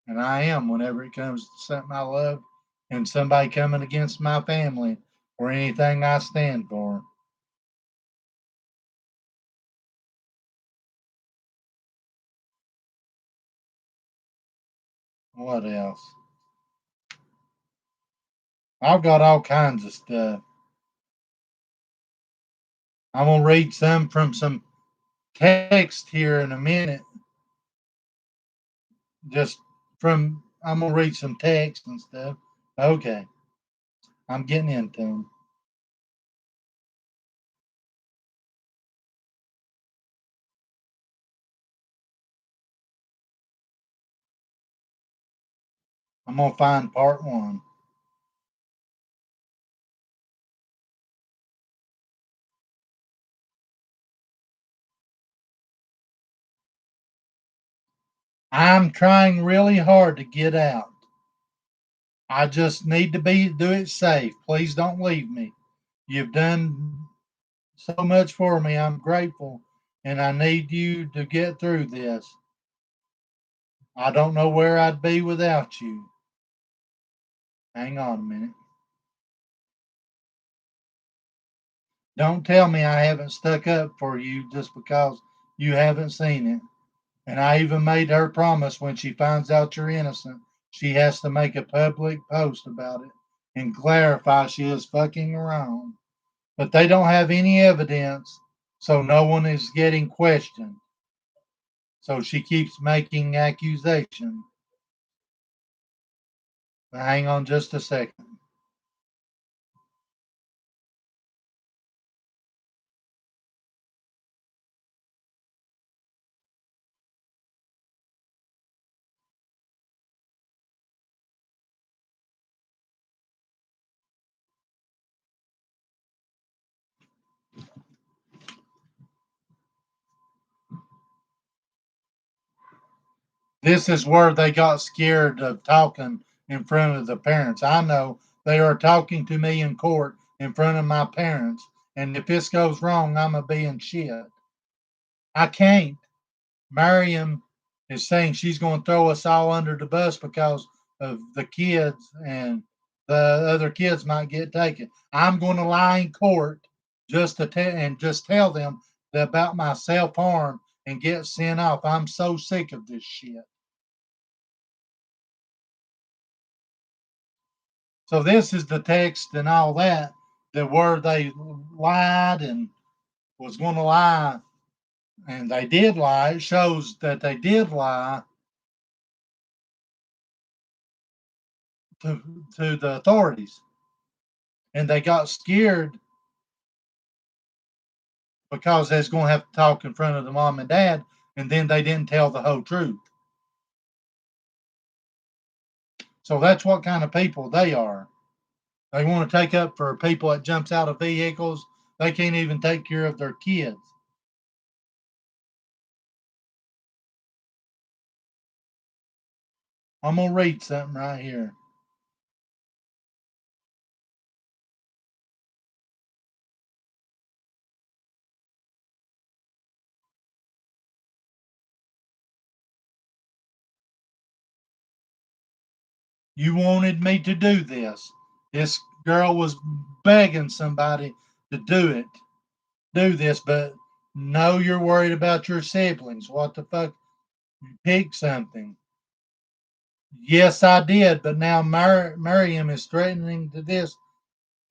And I am whenever it comes to something I love and somebody coming against my family or anything I stand for. What else? I've got all kinds of stuff. I'm gonna read some from some text here in a minute. Just I'm gonna read some text and stuff. Okay, I'm getting into them. I'm gonna find part one. I'm trying really hard to get out. I just need to do it safe. Please don't leave me. You've done so much for me. I'm grateful, and I need you to get through this. I don't know where I'd be without you. Hang on a minute. Don't tell me I haven't stuck up for you just because you haven't seen it. And I even made her promise when she finds out you're innocent, she has to make a public post about it and clarify she is fucking around. But they don't have any evidence, so no one is getting questioned. So she keeps making accusations. Hang on just a second. This is where they got scared of talking in front of the parents. I know they are talking to me in court in front of my parents, and if this goes wrong, I'm going to be in shit. I can't. Miriam is saying she's going to throw us all under the bus because of the kids, and the other kids might get taken. I'm going to lie in court just to just tell them about my self harm and get sent off. I'm so sick of this shit. So this is the text and all that where they lied and was going to lie, and they did lie. It shows that they did lie to the authorities, and they got scared because they was going to have to talk in front of the mom and dad, and then they didn't tell the whole truth. So that's what kind of people they are. They want to take up for people that jumps out of vehicles. They can't even take care of their kids. I'm gonna read something right here. You wanted me to do this. This girl was begging somebody to do this, but no, you're worried about your siblings. What the fuck? Pick something. Yes, I did, but now Miriam is threatening to this,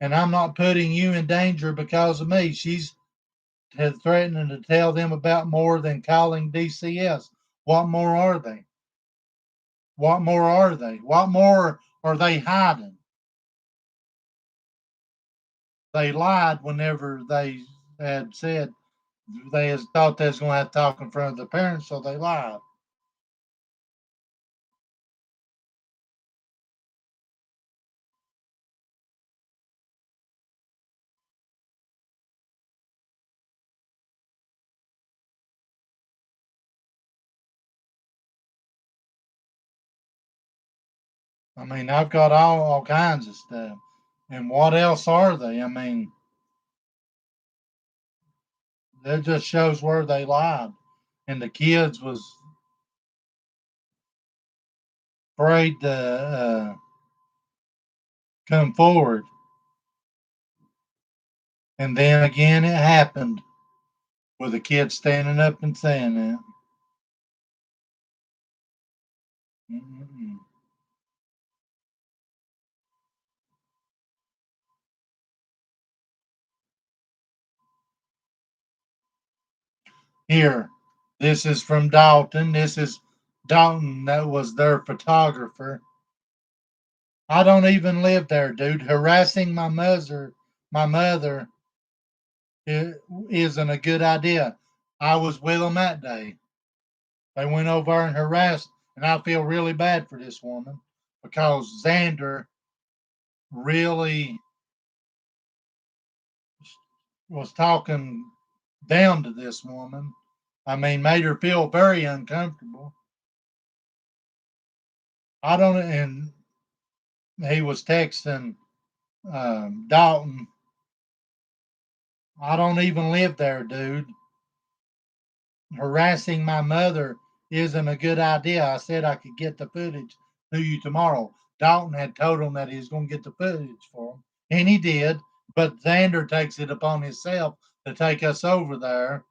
and I'm not putting you in danger because of me. She's threatening to tell them about more than calling DCS. What more are they? What more are they? What more are they hiding? They lied whenever they had said they had thought they was going to have to talk in front of the parents, so they lied. I mean, I've got all kinds of stuff. And what else are they? I mean, that just shows where they lied. And the kids was afraid to come forward. And then again, it happened with the kid standing up and saying that. Mm-mm. Here, this is from Dalton. This is Dalton, that was their photographer. I don't even live there, dude. Harassing my mother isn't a good idea. I was with them that day. They went over and harassed, and I feel really bad for this woman because Xander really was talking down to this woman. I mean, made her feel very uncomfortable. I don't, and he was texting Dalton. I don't even live there, dude. Harassing my mother isn't a good idea. I said I could get the footage to you tomorrow. Dalton had told him that he was going to get the footage for him, and he did. But Xander takes it upon himself to take us over there,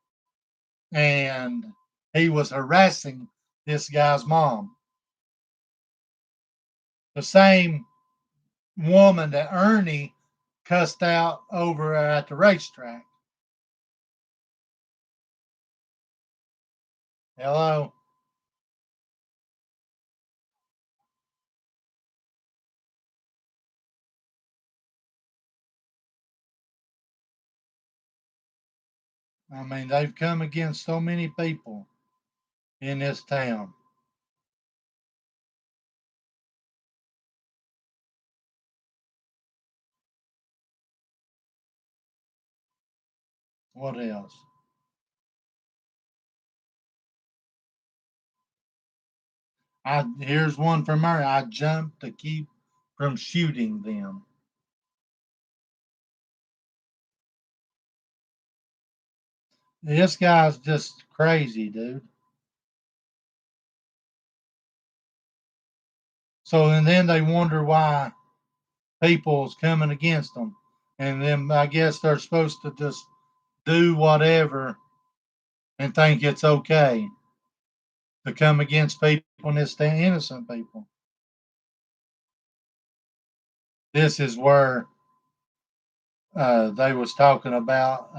and he was harassing this guy's mom. The same woman that Ernie cussed out over at the racetrack. Hello? I mean, they've come against so many people in this town. What else? Here's one from her. I jumped to keep from shooting them. This guy's just crazy, dude. So and then they wonder why people's coming against them, and then I guess they're supposed to just do whatever and think it's okay to come against people and it's the innocent people. This is where they was talking about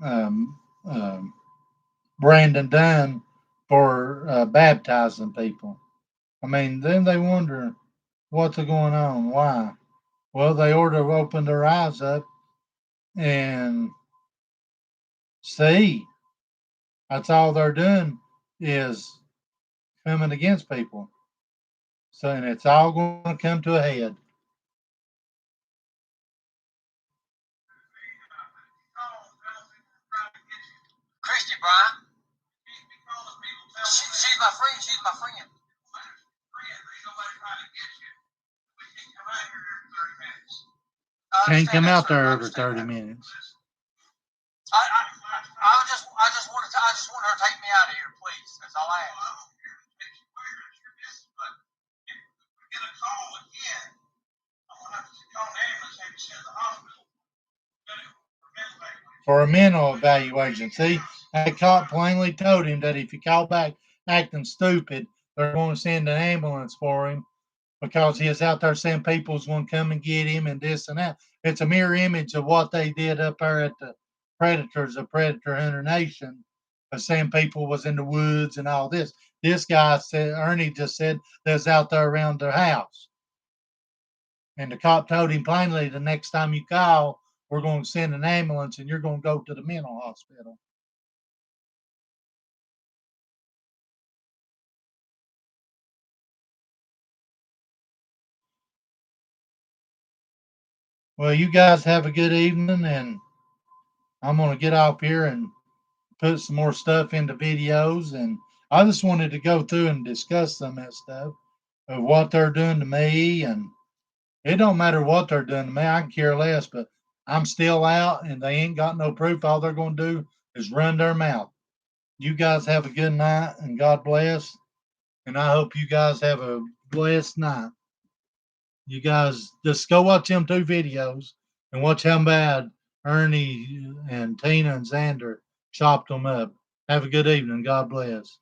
um, um, Brandon Dunn for baptizing people. I mean, then they wonder what's going on, why. Well, they ought to have opened their eyes up and see. That's all they're doing is coming against people. So, and it's all going to come to a head. Christy Bryant. She's my friend. She's my friend. Can't come out there every 30 minutes. I just want her to take me out of here, please. That's all I ask. Get a call again. I'm gonna have to call the ambulance and send the hospital. For a mental evaluation. See, that cop plainly told him that if he called back acting stupid, they're going to send an ambulance for him because he is out there saying people's going to come and get him and this and that. It's a mirror image of what they did up there at the Predators of Predator Hunter Nation, of saying people was in the woods and all this. This guy said, Ernie just said, that's out there around their house. And the cop told him plainly, the next time you call, we're going to send an ambulance and you're going to go to the mental hospital. Well, you guys have a good evening, and I'm going to get off here and put some more stuff into videos. And I just wanted to go through and discuss some of that stuff of what they're doing to me, and it don't matter what they're doing to me. I can care less, but I'm still out, and they ain't got no proof. All they're going to do is run their mouth. You guys have a good night, and God bless. And I hope you guys have a blessed night. You guys just go watch them 2 videos and watch how bad Ernie and Tina and Xander chopped them up. Have a good evening. God bless.